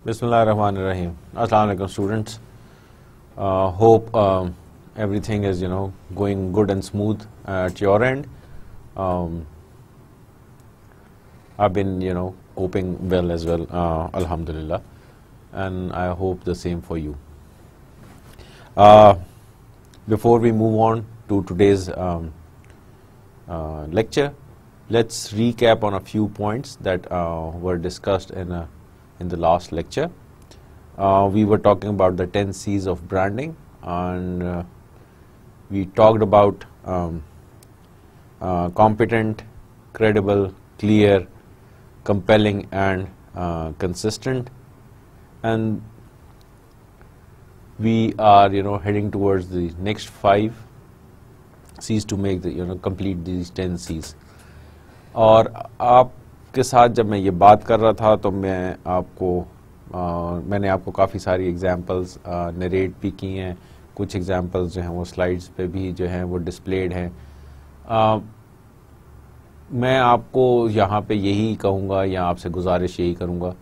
Bismillahirrahmanirrahim. Assalamu alaikum, students. Hope everything is going good and smooth at your end. I've been coping well as well, alhamdulillah, and I hope the same for you. Before we move on to today's lecture, let's recap on a few points that were discussed in the last lecture. We were talking about the 10 C's of branding, and we talked about competent, credible, clear, compelling, and consistent. And we are heading towards the next 5 C's to make the complete these 10 C's. اور آپ کے ساتھ جب میں یہ بات کر رہا تھا تو میں نے آپ کو کافی ساری ایگزامپلز نریٹ بھی کی ہیں. کچھ ایگزامپلز جو ہیں وہ سلائیڈز پہ بھی جو ہیں وہ ڈسپلیڈ ہیں. میں آپ کو یہاں پہ یہی کہوں گا یا آپ سے گزارش یہی کروں گا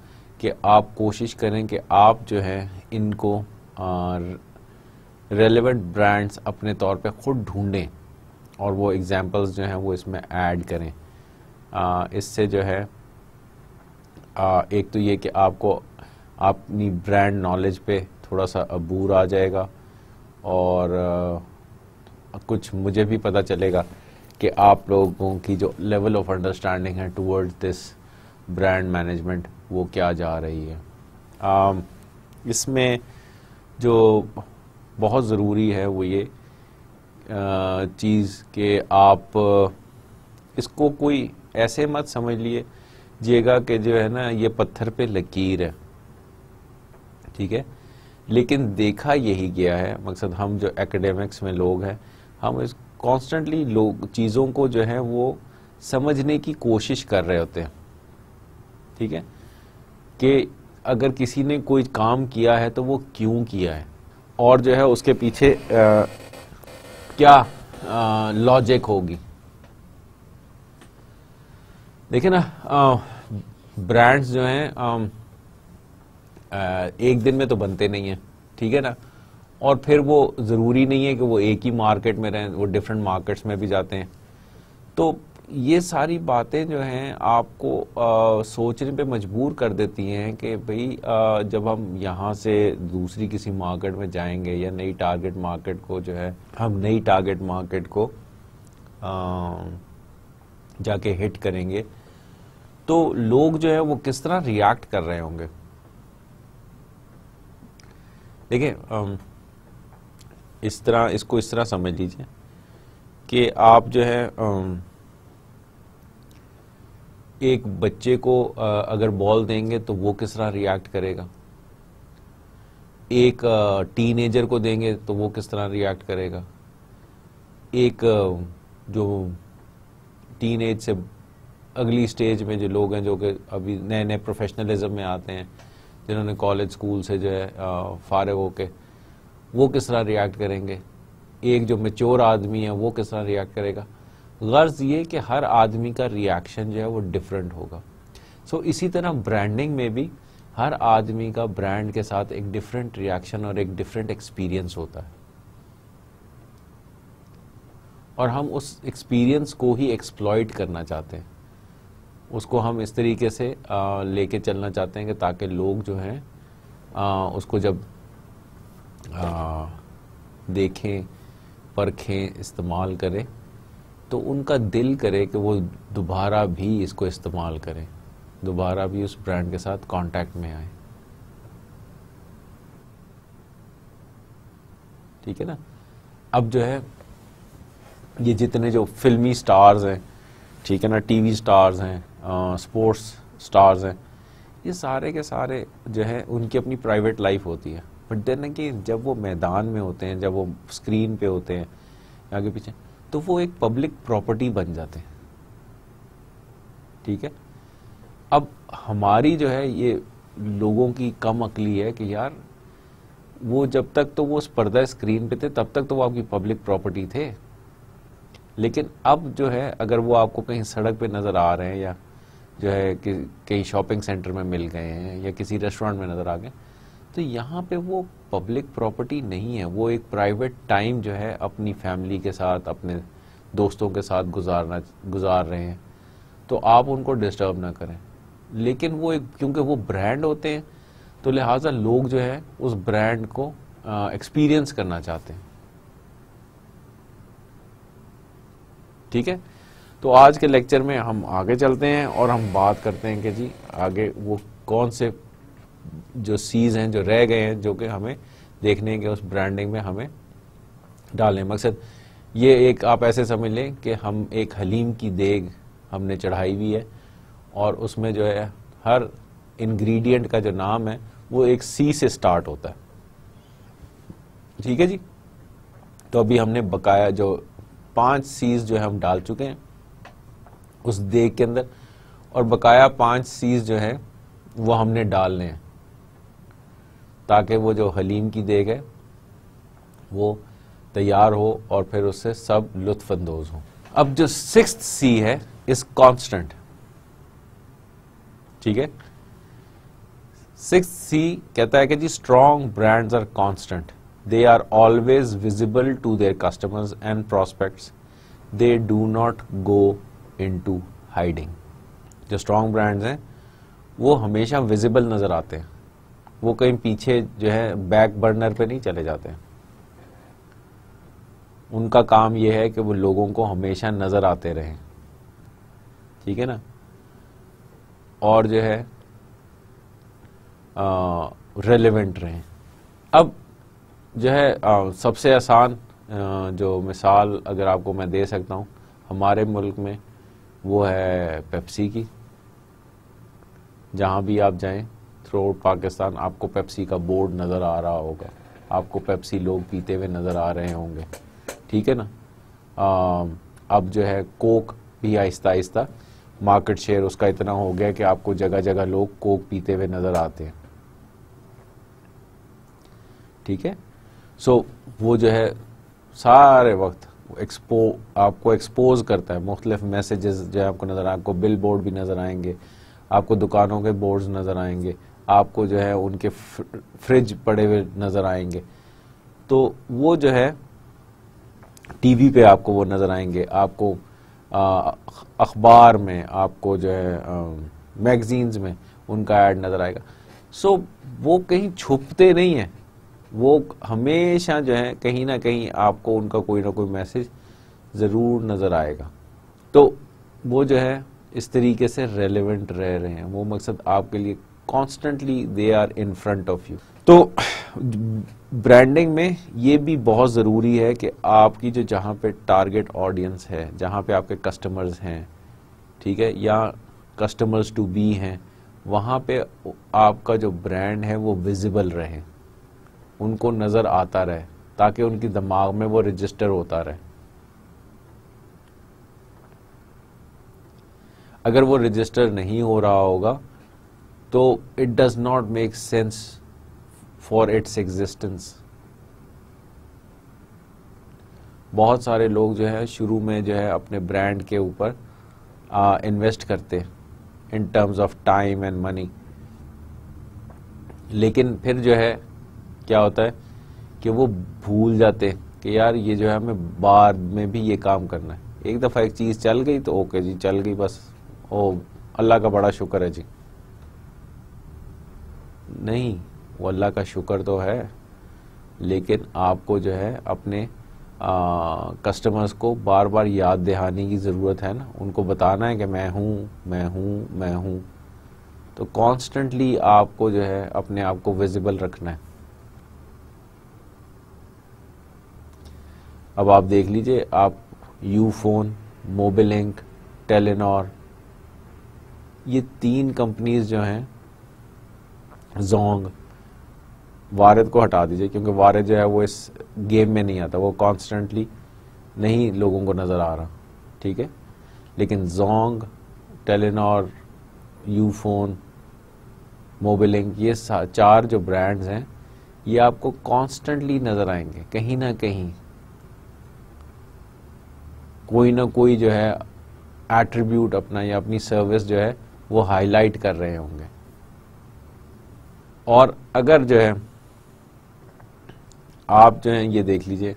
کہ آپ کوشش کریں کہ آپ جو ہے ان کو ریلیونٹ برانڈز اپنے طور پہ خود ڈھونڈیں اور وہ ایگزامپلز جو ہیں وہ اس میں ایڈ کریں. اس سے جو ہے ایک تو یہ کہ آپ کو اپنی برانڈ نالج پہ تھوڑا سا عبور آ جائے گا اور کچھ مجھے بھی پتہ چلے گا کہ آپ لوگوں کی جو لیول آف انڈرسٹینڈنگ ہے ٹورڈز دس برانڈ مینجمنٹ وہ کیا جا رہی ہے. اس میں جو بہت ضروری ہے وہ یہ چیز کہ آپ اس کو کوئی ایسے مت سمجھ لیجیے گا کہ جو ہے نا یہ پتھر پہ لکیر ہے, ٹھیک ہے, لیکن دیکھا یہی گیا ہے. مقصد ہم جو ایکیڈیمکس میں لوگ ہیں ہم اس کانسٹنٹلی چیزوں کو جو ہے وہ سمجھنے کی کوشش کر رہے ہوتے ہیں, ٹھیک ہے, کہ اگر کسی نے کوئی کام کیا ہے تو وہ کیوں کیا ہے اور جو ہے اس کے پیچھے کیا لاجک ہوگی. دیکھیں نا, برانڈز جو ہیں ایک دن میں تو بنتے نہیں ہیں, ٹھیک ہے نا, اور پھر وہ ضروری نہیں ہے کہ وہ ایک ہی مارکیٹ میں رہیں, وہ ڈفرینٹ مارکیٹس میں بھی جاتے ہیں. تو یہ ساری باتیں جو ہیں آپ کو سوچنے پہ مجبور کر دیتی ہیں کہ بھئی جب ہم یہاں سے دوسری کسی مارکیٹ میں جائیں گے یا نئی ٹارگٹ مارکیٹ کو جو ہے ہم نئی ٹارگٹ مارکیٹ کو جا کے ہٹ کریں گے تو لوگ جو ہے وہ کس طرح ریاکٹ کر رہے ہوں گے. دیکھیں اس کو اس طرح سمجھ لیجئے کہ آپ جو ہے ایک بچے کو اگر بال دیں گے تو وہ کس طرح ریاکٹ کرے گا, ایک ٹین ایجر کو دیں گے تو وہ کس طرح ریاکٹ کرے گا, ایک جو ٹین ایج سے اگلی سٹیج میں جو لوگ ہیں جو کہ ابھی نئے نئے پروفیشنلزم میں آتے ہیں, جنہوں نے کالج سکول سے جو ہے فارغ ہو کے, وہ کس طرح ریاکٹ کریں گے, ایک جو میچور آدمی ہے وہ کس طرح ریاکٹ کرے گا. غرض یہ کہ ہر آدمی کا ریاکشن جو ہے وہ ڈفرینٹ ہوگا. سو اسی طرح برانڈنگ میں بھی ہر آدمی کا برانڈ کے ساتھ ایک ڈفرینٹ ریاکشن اور ایک ڈفرینٹ ایکسپیرینس ہوتا ہے, اور ہم اس ایکسپیرینس کو ہی ایکسپلائٹ کرنا چاہتے ہیں, اس کو ہم اس طریقے سے لے کے چلنا چاہتے ہیں کہ تاکہ لوگ جو ہیں اس کو جب دیکھیں, پرکھیں, استعمال کریں تو ان کا دل کرے کہ وہ دوبارہ بھی اس کو استعمال کریں, دوبارہ بھی اس برانڈ کے ساتھ کانٹیکٹ میں آئیں, ٹھیک ہے نا. اب جو ہے یہ جتنے جو فلمی سٹارز ہیں, ٹھیک ہے نا, ٹی وی سٹارز ہیں, سپورٹس سٹارز ہیں, یہ سارے کے سارے جو ہے ان کی اپنی پرائیویٹ لائف ہوتی ہے, بٹ دین کہ جب وہ میدان میں ہوتے ہیں, جب وہ اسکرین پہ ہوتے ہیں آگے پیچھے, تو وہ ایک پبلک پراپرٹی بن جاتے ہیں, ٹھیک ہے. اب ہماری جو ہے یہ لوگوں کی کم عقلی ہے کہ یار وہ جب تک تو وہ اس پردہ اسکرین پہ تھے تب تک تو وہ آپ کی پبلک پراپرٹی تھے, لیکن اب جو ہے اگر وہ آپ کو کہیں سڑک پہ نظر آ رہے ہیں یا جو ہے کہ کہیں شاپنگ سینٹر میں مل گئے ہیں یا کسی ریسٹورینٹ میں نظر آ گئے، تو یہاں پہ وہ پبلک پراپرٹی نہیں ہے، وہ ایک پرائیویٹ ٹائم جو ہے اپنی فیملی کے ساتھ اپنے دوستوں کے ساتھ گزار رہے ہیں، تو آپ ان کو ڈسٹرب نہ کریں. لیکن وہ کیونکہ وہ برانڈ ہوتے ہیں تو لہٰذا لوگ جو ہے اس برانڈ کو ایکسپیرئنس کرنا چاہتے ہیں. ٹھیک ہے، تو آج کے لیکچر میں ہم آگے چلتے ہیں اور ہم بات کرتے ہیں کہ جی آگے وہ کون سے جو سیز ہیں جو رہ گئے ہیں جو کہ ہمیں دیکھنے ہیں کہ اس برانڈنگ میں ہمیں ڈالیں. مقصد یہ ایک آپ ایسے سمجھ لیں کہ ہم ایک حلیم کی دیگ ہم نے چڑھائی ہوئی ہے اور اس میں جو ہے ہر انگریڈینٹ کا جو نام ہے وہ ایک سی سے سٹارٹ ہوتا ہے. ٹھیک ہے جی، تو ابھی ہم نے بقایا جو 5 سیز جو ہے ہم ڈال چکے ہیں اس دیگ کے اندر، اور بقایا 5 سیز جو ہے وہ ہم نے ڈالنے ہیں تاکہ وہ جو حلیم کی دیگ ہے وہ تیار ہو اور پھر اس سے سب لطف اندوز ہوں. اب جو 6th سی ہے از کانسٹنٹ. ٹھیک ہے، 6th سی کہتا ہے کہ جی strong brands are constant, they are always visible to their customers and prospects, they do not go into hiding. جو اسٹرانگ برانڈز ہیں وہ ہمیشہ ویزیبل نظر آتے ہیں، وہ کہیں پیچھے جو ہے بیک برنر پہ نہیں چلے جاتے ہیں. ان کا کام یہ ہے کہ وہ لوگوں کو ہمیشہ نظر آتے رہیں. ٹھیک ہے نا، اور جو ہے ریلیونٹ رہیں. اب جو ہے سب سے آسان جو مثال اگر آپ کو میں دے سکتا ہوں ہمارے ملک میں وہ ہے پیپسی کی. جہاں بھی آپ جائیں تھرو آؤٹ پاکستان آپ کو پیپسی کا بورڈ نظر آ رہا ہوگا، آپ کو پیپسی لوگ پیتے ہوئے نظر آ رہے ہوں گے. ٹھیک ہے نا، اب جو ہے کوک بھی آہستہ آہستہ مارکیٹ شیئر اس کا اتنا ہو گیا کہ آپ کو جگہ جگہ لوگ کوک پیتے ہوئے نظر آتے ہیں. ٹھیک ہے، سو وہ جو ہے سارے وقت آپ کو ایکسپوز کرتا ہے. مختلف میسیجز جو ہے آپ کو نظر آئیں، آپ کو بل بورڈ بھی نظر آئیں گے، آپ کو دکانوں کے بورڈز نظر آئیں گے، آپ کو جو ہے ان کے فریج پڑے ہوئے نظر آئیں گے. تو وہ جو ہے ٹی وی پہ آپ کو وہ نظر آئیں گے، آپ کو اخبار میں، آپ کو جو ہے میگزینز میں ان کا ایڈ نظر آئے گا. سو وہ کہیں چھپتے نہیں ہیں، وہ ہمیشہ جو ہے کہیں نہ کہیں آپ کو ان کا کوئی نہ کوئی میسج ضرور نظر آئے گا. تو وہ جو ہے اس طریقے سے ریلیونٹ رہ رہے ہیں. وہ مقصد آپ کے لیے constantly they are in front of you. تو برانڈنگ میں یہ بھی بہت ضروری ہے کہ آپ کی جو جہاں پہ ٹارگٹ آڈینس ہے، جہاں پہ آپ کے کسٹمرز ہیں، ٹھیک ہے، یا کسٹمرز ٹو بی ہیں، وہاں پہ آپ کا جو برانڈ ہے وہ ویزیبل رہے، ان کو نظر آتا رہے تاکہ ان کی دماغ میں وہ رجسٹر ہوتا رہے. اگر وہ رجسٹر نہیں ہو رہا ہوگا تو it does not make sense for its existence. بہت سارے لوگ جو ہے شروع میں جو ہے اپنے برانڈ کے اوپر انویسٹ کرتے in terms of time and money, لیکن پھر جو ہے کیا ہوتا ہے کہ وہ بھول جاتے ہیں کہ یار یہ جو ہے ہمیں بعد میں بھی یہ کام کرنا ہے. ایک دفعہ ایک چیز چل گئی تو اوکے جی چل گئی، بس او اللہ کا بڑا شکر ہے جی. نہیں، وہ اللہ کا شکر تو ہے، لیکن آپ کو جو ہے اپنے کسٹمرز کو بار بار یاد دہانی کی ضرورت ہے نا. ان کو بتانا ہے کہ میں ہوں میں ہوں میں ہوں. تو کانسٹنٹلی آپ کو جو ہے اپنے آپ کو ویزیبل رکھنا ہے. اب آپ دیکھ لیجئے، آپ یو فون، موبیلنک، ٹیلینور، یہ 3 کمپنیز جو ہیں، زونگ، وارد کو ہٹا دیجئے کیونکہ وارد جو ہے وہ اس گیم میں نہیں آتا، وہ کانسٹنٹلی نہیں لوگوں کو نظر آ رہا. ٹھیک ہے، لیکن زونگ، ٹیلینور، یو فون، موبیلنک، یہ 4 جو برانڈز ہیں یہ آپ کو کانسٹنٹلی نظر آئیں گے. کہیں نہ کہیں کوئی نہ کوئی جو ہے ایٹریبیوٹ اپنا یا اپنی سروس جو ہے وہ ہائی لائٹ کر رہے ہوں گے. اور اگر جو ہے آپ جو ہے یہ دیکھ لیجئے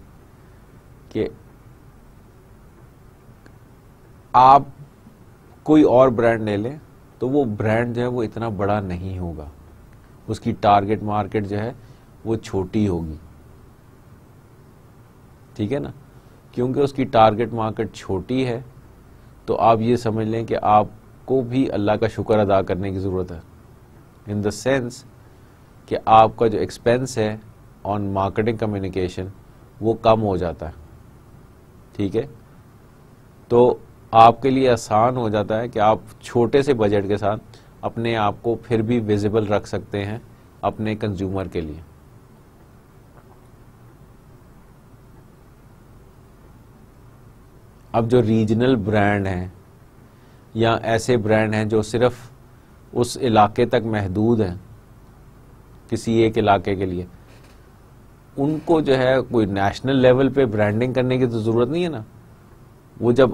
کہ آپ کوئی اور برانڈ لے لیں تو وہ برانڈ جو ہے وہ اتنا بڑا نہیں ہوگا, اس کی ٹارگٹ مارکیٹ جو ہے وہ چھوٹی ہوگی, ٹھیک ہے نا. کیونکہ اس کی ٹارگٹ مارکیٹ چھوٹی ہے تو آپ یہ سمجھ لیں کہ آپ کو بھی اللہ کا شکر ادا کرنے کی ضرورت ہے, ان دا سینس کہ آپ کا جو ایکسپینس ہے آن مارکیٹنگ کمیونیکیشن وہ کم ہو جاتا ہے, ٹھیک ہے. تو آپ کے لیے آسان ہو جاتا ہے کہ آپ چھوٹے سے بجٹ کے ساتھ اپنے آپ کو پھر بھی ویزیبل رکھ سکتے ہیں اپنے کنزیومر کے لیے. اب جو ریجنل برانڈ ہیں یا ایسے برانڈ ہیں جو صرف اس علاقے تک محدود ہیں, کسی ایک علاقے کے لیے, ان کو جو ہے کوئی نیشنل لیول پہ برانڈنگ کرنے کی تو ضرورت نہیں ہے نا. وہ جب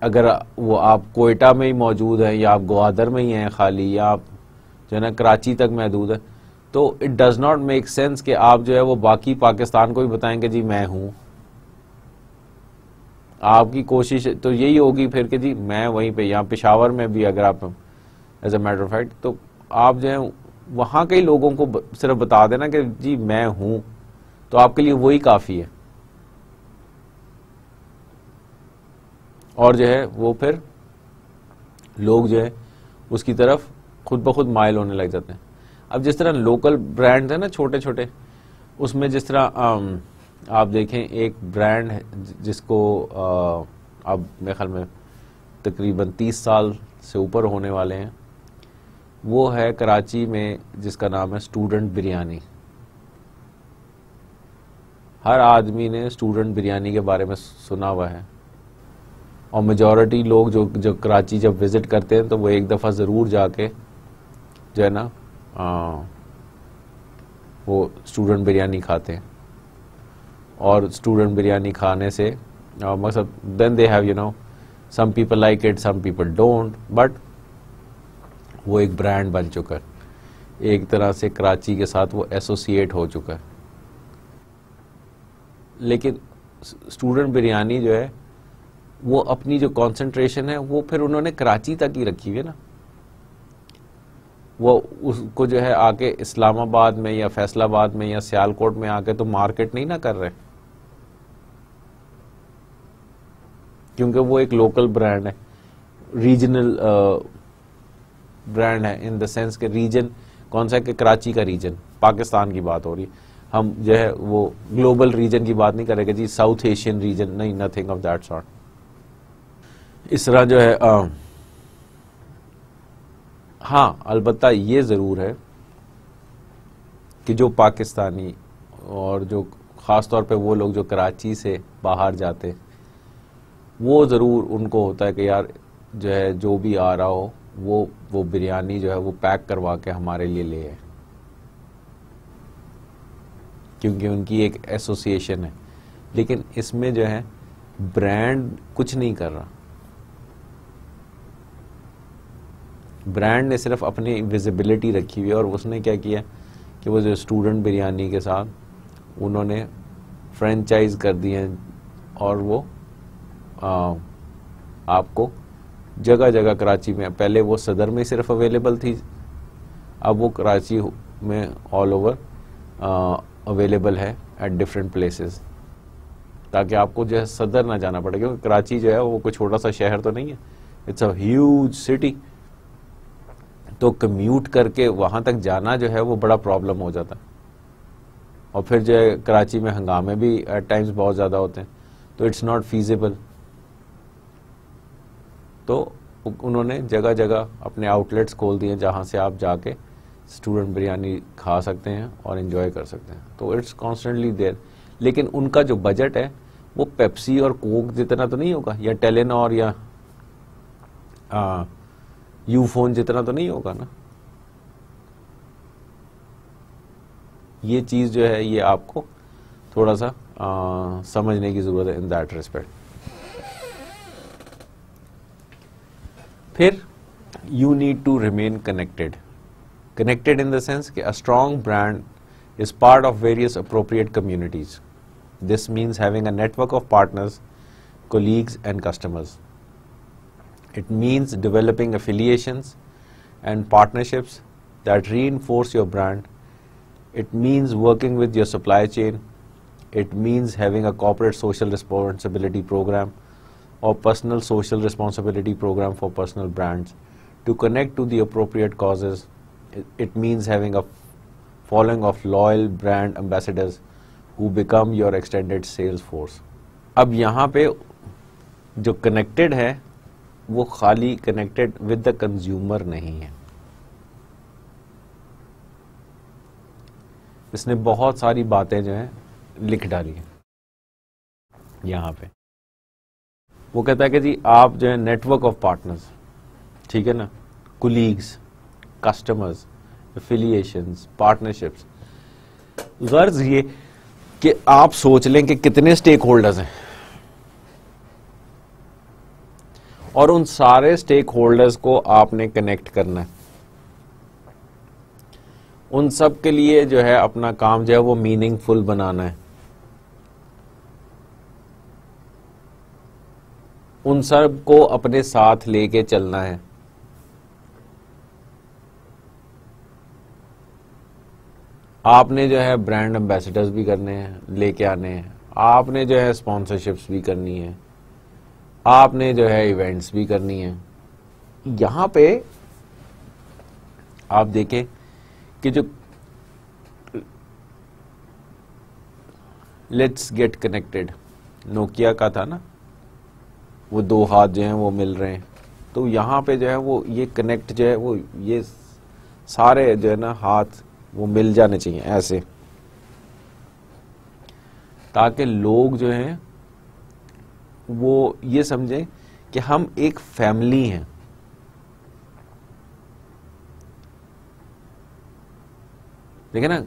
اگر وہ آپ کوئٹہ میں ہی موجود ہیں یا آپ گوادر میں ہی ہیں خالی, یا آپ جو ہے نا کراچی تک محدود ہیں, تو it does not make sense کہ آپ جو ہے وہ باقی پاکستان کو بھی بتائیں کہ جی میں ہوں. آپ کی کوشش تو یہی ہوگی پھر کہ جی میں وہیں پہ, یہاں پشاور میں بھی اگر آپ as a matter of fact, تو آپ جو ہے وہاں کے لوگوں کو صرف بتا دینا کہ جی میں ہوں, تو آپ کے لیے وہی کافی ہے. اور جو ہے وہ پھر لوگ جو ہے اس کی طرف خود بخود مائل ہونے لگ جاتے ہیں. اب جس طرح لوکل برانڈ ہیں نا چھوٹے چھوٹے, اس میں جس طرح آپ دیکھیں ایک برانڈ ہے جس کو اب میرے خیال میں تقریباً 30 سال سے اوپر ہونے والے ہیں, وہ ہے کراچی میں جس کا نام ہے اسٹوڈنٹ بریانی. ہر آدمی نے اسٹوڈنٹ بریانی کے بارے میں سنا ہوا ہے, اور میجورٹی لوگ جو کراچی جب وزٹ کرتے ہیں تو وہ ایک دفعہ ضرور جا کے جو ہے نا وہ اسٹوڈنٹ بریانی کھاتے ہیں. اور اسٹوڈنٹ بریانی کھانے سے مقصد then they have you know some people like it, some people don't, but وہ ایک برانڈ بن چکا ہے, ایک طرح سے کراچی کے ساتھ وہ ایسوسیٹ ہو چکا ہے. لیکن اسٹوڈنٹ بریانی جو ہے وہ اپنی جو کانسنٹریشن ہے وہ پھر انہوں نے کراچی تک ہی رکھی ہوئی ہے نا. وہ اس کو جو ہے آ کے اسلام آباد میں یا فیصل آباد میں یا سیالکوٹ میں آ کے تو مارکیٹ نہیں نہ کر رہے, کیونکہ وہ ایک لوکل برانڈ ہے, ریجنل برانڈ ہے, ان دا سینس کہ ریجن کون سا ہے کہ کراچی کا ریجن, پاکستان کی بات ہو رہی ہے. ہم جو ہے وہ گلوبل ریجن کی بات نہیں کریں کہ جی ساؤتھ ایشین ریجن, نہیں, نتھنگ آف دیٹ سارٹ. اس طرح جو ہے ہاں البتہ یہ ضرور ہے کہ جو پاکستانی اور جو خاص طور پہ وہ لوگ جو کراچی سے باہر جاتے, وہ ضرور ان کو ہوتا ہے کہ یار جو ہے جو بھی آ رہا ہو وہ بریانی جو ہے وہ پیک کروا کے ہمارے لیے لے آئے, کیونکہ ان کی ایک ایسوسیشن ہے. لیکن اس میں جو ہے برانڈ کچھ نہیں کر رہا, برانڈ نے صرف اپنی ویزیبلٹی رکھی ہوئی ہے. اور اس نے کیا کیا کہ وہ جو اسٹوڈنٹ بریانی کے ساتھ انہوں نے فرینچائز کر دی ہیں, اور وہ آپ کو جگہ جگہ کراچی میں, پہلے وہ صدر میں صرف اویلیبل تھی, اب وہ کراچی میں آل اوور اویلیبل ہے ایٹ ڈفرینٹ پلیسز, تاکہ آپ کو جو ہے صدر نہ جانا پڑے, کیونکہ کراچی جو ہے وہ کوئی چھوٹا سا شہر تو نہیں ہے, اٹس اے ہیوج سٹی. تو کمیوٹ کر کے وہاں تک جانا جو ہے وہ بڑا پرابلم ہو جاتا ہے, اور پھر جو ہے کراچی میں ہنگامے بھی ایٹ ٹائمز بہت زیادہ ہوتے ہیں, تو اٹس ناٹ فیزیبل. تو انہوں نے جگہ جگہ اپنے آؤٹ لیٹس کھول دیے جہاں سے آپ جا کے اسٹوڈنٹ بریانی کھا سکتے ہیں اور انجوائے کر سکتے ہیں. تو اٹس کانسٹنٹلی دیر. لیکن ان کا جو بجٹ ہے وہ پیپسی اور کوک جتنا تو نہیں ہوگا, یا ٹیلینور یا یو فون جتنا تو نہیں ہوگا نا. یہ چیز جو ہے یہ آپ کو تھوڑا سا سمجھنے کی ضرورت ہے ان دیٹ ریسپیکٹ. پھر you need to remain connected. Connected in the sense that a strong brand is part of various appropriate communities. This means having a network of partners, colleagues, and customers. It means developing affiliations and partnerships that reinforce your brand. It means working with your supply chain. It means having a corporate social responsibility program or personal social responsibility program for personal brands to connect to the appropriate causes. It means having a following of loyal brand ambassadors who become your extended sales force. اب یہاں پہ جو connected ہے وہ خالی connected with the consumer نہیں ہے. اس نے بہت ساری باتیں جو ہیں لکھ ڈالی ہیں یہاں پہ. وہ کہتا ہے کہ جی آپ جو ہے نیٹ ورک آف پارٹنرز, ٹھیک ہے نا, کولیگز, کسٹمرز, افیلیشنز, پارٹنرشپس. غرض یہ کہ آپ سوچ لیں کہ کتنے اسٹیک ہولڈرز ہیں اور ان سارے اسٹیک ہولڈرز کو آپ نے کنیکٹ کرنا ہے. ان سب کے لیے جو ہے اپنا کام جو ہے وہ میننگ فل بنانا ہے. ان سب کو اپنے ساتھ لے کے چلنا ہے. آپ نے جو ہے برانڈ امبیسڈرز بھی کرنے ہیں, لے کے آنے ہیں. آپ نے جو ہے اسپانسرشپس بھی کرنی ہے. آپ نے جو ہے ایونٹس بھی کرنی ہے. یہاں پہ آپ دیکھیں کہ جو لیٹس گیٹ کنیکٹڈ نوکیا کا تھا نا, وہ دو ہاتھ جو ہیں وہ مل رہے ہیں. تو یہاں پہ جو ہے وہ یہ کنیکٹ جو ہے وہ یہ سارے جو ہے نا ہاتھ وہ مل جانے چاہیے ایسے, تاکہ لوگ جو ہیں وہ یہ سمجھیں کہ ہم ایک فیملی ہیں. دیکھیں نا,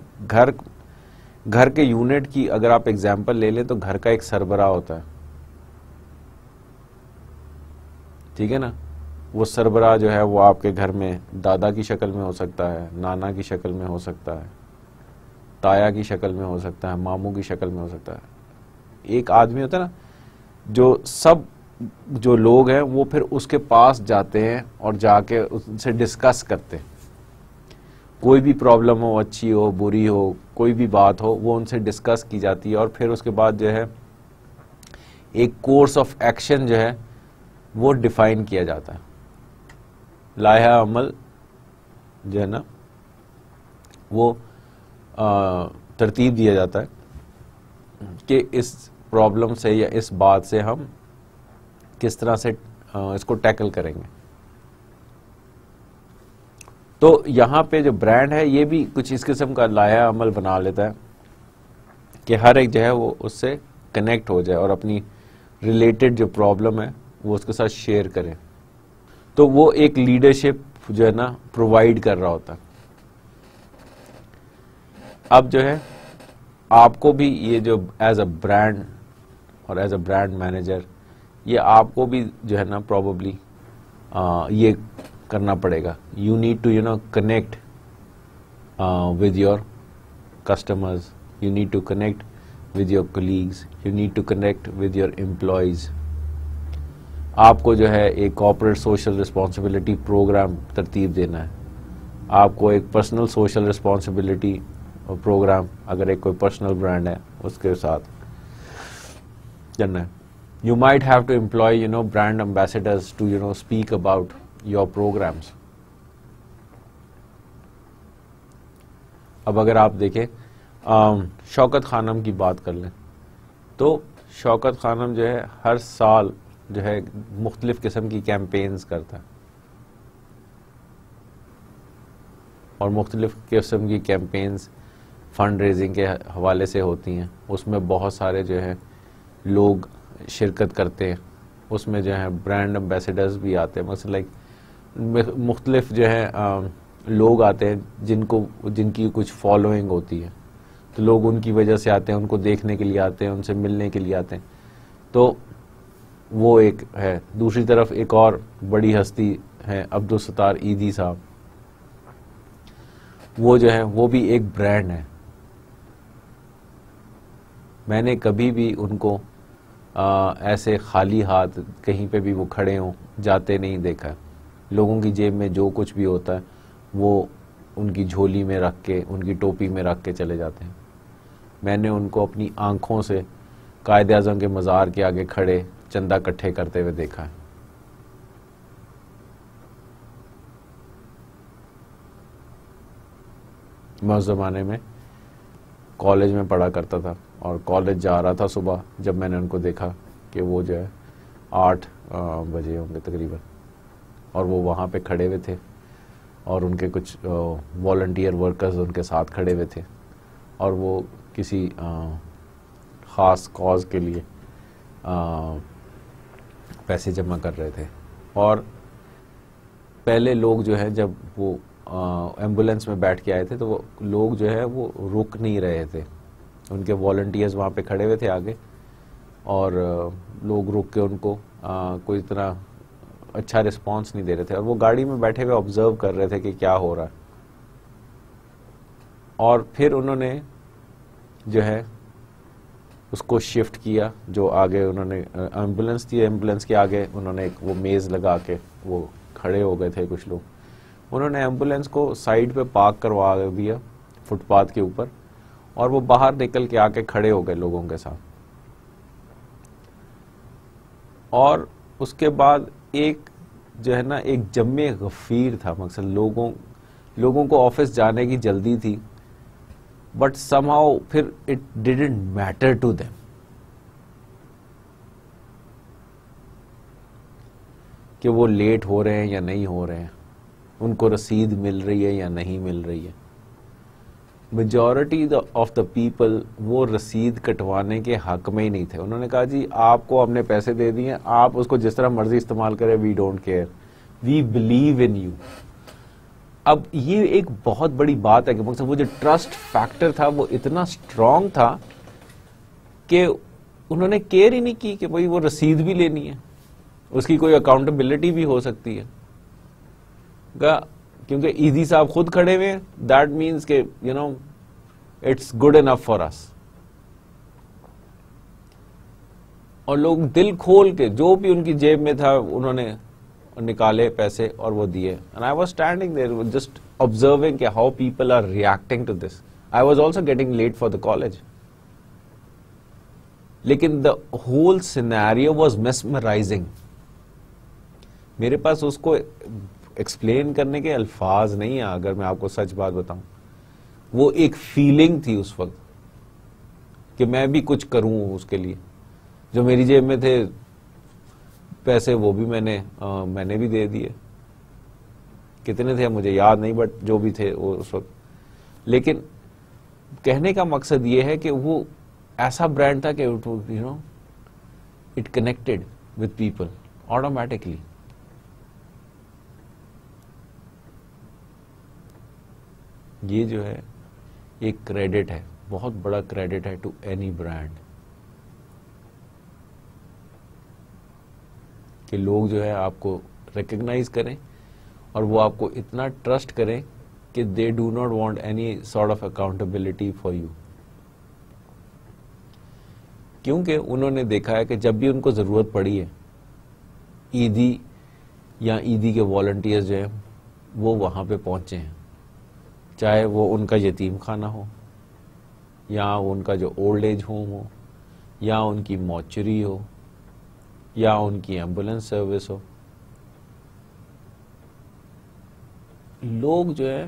گھر کے یونٹ کی اگر آپ ایگزامپل لے لیں تو گھر کا ایک سربراہ ہوتا ہے, ٹھیک ہے نا. وہ سربراہ جو ہے وہ آپ کے گھر میں دادا کی شکل میں ہو سکتا ہے, نانا کی شکل میں ہو سکتا ہے, تایا کی شکل میں ہو سکتا ہے, ماموں کی شکل میں ہو سکتا ہے. ایک آدمی ہوتا ہے نا جو سب جو لوگ ہیں وہ پھر اس کے پاس جاتے ہیں اور جا کے ان سے ڈسکس کرتے ہیں. کوئی بھی پرابلم ہو, اچھی ہو, بری ہو, کوئی بھی بات ہو, وہ ان سے ڈسکس کی جاتی ہے. اور پھر اس کے بعد جو ہے ایک کورس آف ایکشن جو ہے وہ ڈیفائن کیا جاتا ہے. لائحہ عمل جو ہے نا وہ ترتیب دیا جاتا ہے کہ اس پرابلم سے یا اس بات سے ہم کس طرح سے اس کو ٹیکل کریں گے. تو یہاں پہ جو برانڈ ہے یہ بھی کچھ اس قسم کا لائحہ عمل بنا لیتا ہے کہ ہر ایک جو ہے وہ اس سے کنیکٹ ہو جائے اور اپنی ریلیٹڈ جو پرابلم ہے وہ اس کے ساتھ شیئر کرے. تو وہ ایک لیڈرشپ جو ہے نا پرووائڈ کر رہا ہوتا ہے. اب جو ہے آپ کو بھی یہ جو ایز اے برانڈ اور ایز اے برانڈ مینیجر یہ آپ کو بھی جو ہے نا پروبیبلی یہ کرنا پڑے گا. You need to connect with your customers, you need to connect with your colleagues, you need to connect with your employees. آپ کو جو ہے ایک کارپوریٹ سوشل رسپانسبلٹی پروگرام ترتیب دینا ہے. آپ کو ایک پرسنل سوشل رسپانسبلٹی پروگرام, اگر ایک کوئی پرسنل برانڈ ہے اس کے ساتھ کرنا ہے. You might have to employ brand ambassadors to speak about your programs. اب اگر آپ دیکھیں شوکت خانم کی بات کر لیں تو شوکت خانم جو ہے ہر سال جو ہے مختلف قسم کی کیمپینز کرتا ہے اور مختلف قسم کی کیمپینز فنڈ ریزنگ کے حوالے سے ہوتی ہیں. اس میں بہت سارے جو ہے لوگ شرکت کرتے ہیں. اس میں جو ہے برانڈ امبیسڈرز بھی آتے ہیں, مثلا مختلف جو ہے لوگ آتے ہیں جن کی کچھ فالوئنگ ہوتی ہے, تو لوگ ان کی وجہ سے آتے ہیں, ان کو دیکھنے کے لیے آتے ہیں, ان سے ملنے کے لیے آتے ہیں. تو وہ ایک ہے. دوسری طرف ایک اور بڑی ہستی ہیں عبدالستار عیدی صاحب، وہ جو ہے وہ بھی ایک برانڈ ہے. میں نے کبھی بھی ان کو ایسے خالی ہاتھ کہیں پہ بھی وہ کھڑے ہوں جاتے نہیں دیکھا ہے. لوگوں کی جیب میں جو کچھ بھی ہوتا ہے وہ ان کی جھولی میں رکھ کے، ان کی ٹوپی میں رکھ کے چلے جاتے ہیں. میں نے ان کو اپنی آنکھوں سے قائد اعظم کے مزار کے آگے کھڑے چندہ اکٹھے کرتے ہوئے دیکھا ہے. میں اس زمانے میں کالج میں پڑھا کرتا تھا اور کالج جا رہا تھا صبح، جب میں نے ان کو دیکھا کہ وہ جو ہے 8 بجے ہوں گے تقریباً، اور وہ وہاں پہ کھڑے ہوئے تھے اور ان کے کچھ والنٹیئر ورکرز ان کے ساتھ کھڑے ہوئے تھے اور وہ کسی خاص کاز کے لیے پیسے جمع کر رہے تھے. اور پہلے لوگ جو ہے جب وہ ایمبولینس میں بیٹھ کے آئے تھے تو وہ لوگ جو ہے وہ رک نہیں رہے تھے. ان کے والنٹیئرز وہاں پہ کھڑے ہوئے تھے آگے، اور لوگ رک کے ان کو کوئی اتنا اچھا رسپانس نہیں دے رہے تھے، اور وہ گاڑی میں بیٹھے ہوئے آبزرو کر رہے تھے کہ کیا ہو رہا ہے. اور پھر انہوں نے جو ہے اس کو شفٹ کیا، جو آگے انہوں نے ایمبولینس تھی، ایمبولینس کے آگے انہوں نے وہ میز لگا کے وہ کھڑے ہو گئے تھے کچھ لوگ. انہوں نے ایمبولینس کو سائڈ پہ پارک کروا دیا فٹ پاتھ کے اوپر، اور وہ باہر نکل کے آ کے کھڑے ہو گئے لوگوں کے ساتھ. اور اس کے بعد ایک جو ہے نا ایک جم غفیر تھا. مقصد لوگوں کو آفس جانے کی جلدی تھی، بٹ سم ہاؤ پھر it didn't matter to them کہ وہ لیٹ ہو رہے ہیں یا نہیں ہو رہے ہیں، ان کو رسید مل رہی ہے یا نہیں مل رہی ہے. میجورٹی آف دا پیپل وہ رسید کٹوانے کے حق میں ہی نہیں تھے. انہوں نے کہا جی آپ کو ہم نے پیسے دے دیے، آپ اس کو جس طرح مرضی استعمال کریں، we don't care, we believe in you. اب یہ ایک بہت بڑی بات ہے کہ مقصد وہ جو ٹرسٹ فیکٹر تھا وہ اتنا اسٹرانگ تھا کہ انہوں نے کیئر ہی نہیں کی کہ بھئی وہ رسید بھی لینی ہے، اس کی کوئی اکاؤنٹیبلٹی بھی ہو سکتی ہے. کیونکہ عیدی صاحب خود کھڑے ہوئے ہیں، دیٹ مینس کہ اٹس گڈ انف فار اس. اور لوگ دل کھول کے جو بھی ان کی جیب میں تھا انہوں نے نکالے پیسے اور وہ دیے. And I was standing there just observing کہ how people are reacting to this. I was also getting late for the college. لیکن the whole scenario was mesmerizing. میرے پاس اس کو ایکسپلین کرنے کے الفاظ نہیں ہیں اگر میں آپ کو سچ بات بتاؤں. وہ ایک فیلنگ تھی اس وقت کہ میں بھی کچھ کروں اس کے لیے. جو میری جیب میں تھے پیسے وہ بھی میں نے بھی دے دیے. کتنے تھے مجھے یاد نہیں، بٹ جو بھی تھے وہ اس وقت. لیکن کہنے کا مقصد یہ ہے کہ وہ ایسا برانڈ تھا کہ it connected with people automatically. یہ جو ہے ایک کریڈٹ ہے، بہت بڑا کریڈٹ ہے ٹو اینی برانڈ، کہ لوگ جو ہے آپ کو ریکگنائز کریں اور وہ آپ کو اتنا ٹرسٹ کریں کہ دے do not want any sort of accountability for you. کیونکہ انہوں نے دیکھا ہے کہ جب بھی ان کو ضرورت پڑی ہے، عیدی یا عیدی کے والنٹیئرز جو ہیں وہ وہاں پہ پہنچے ہیں، چاہے وہ ان کا یتیم خانہ ہو، یا ان کا جو اولڈ ایج ہوم ہو، یا ان کی موچری ہو، یا ان کی ایمبولینس سروس ہو. لوگ جو ہے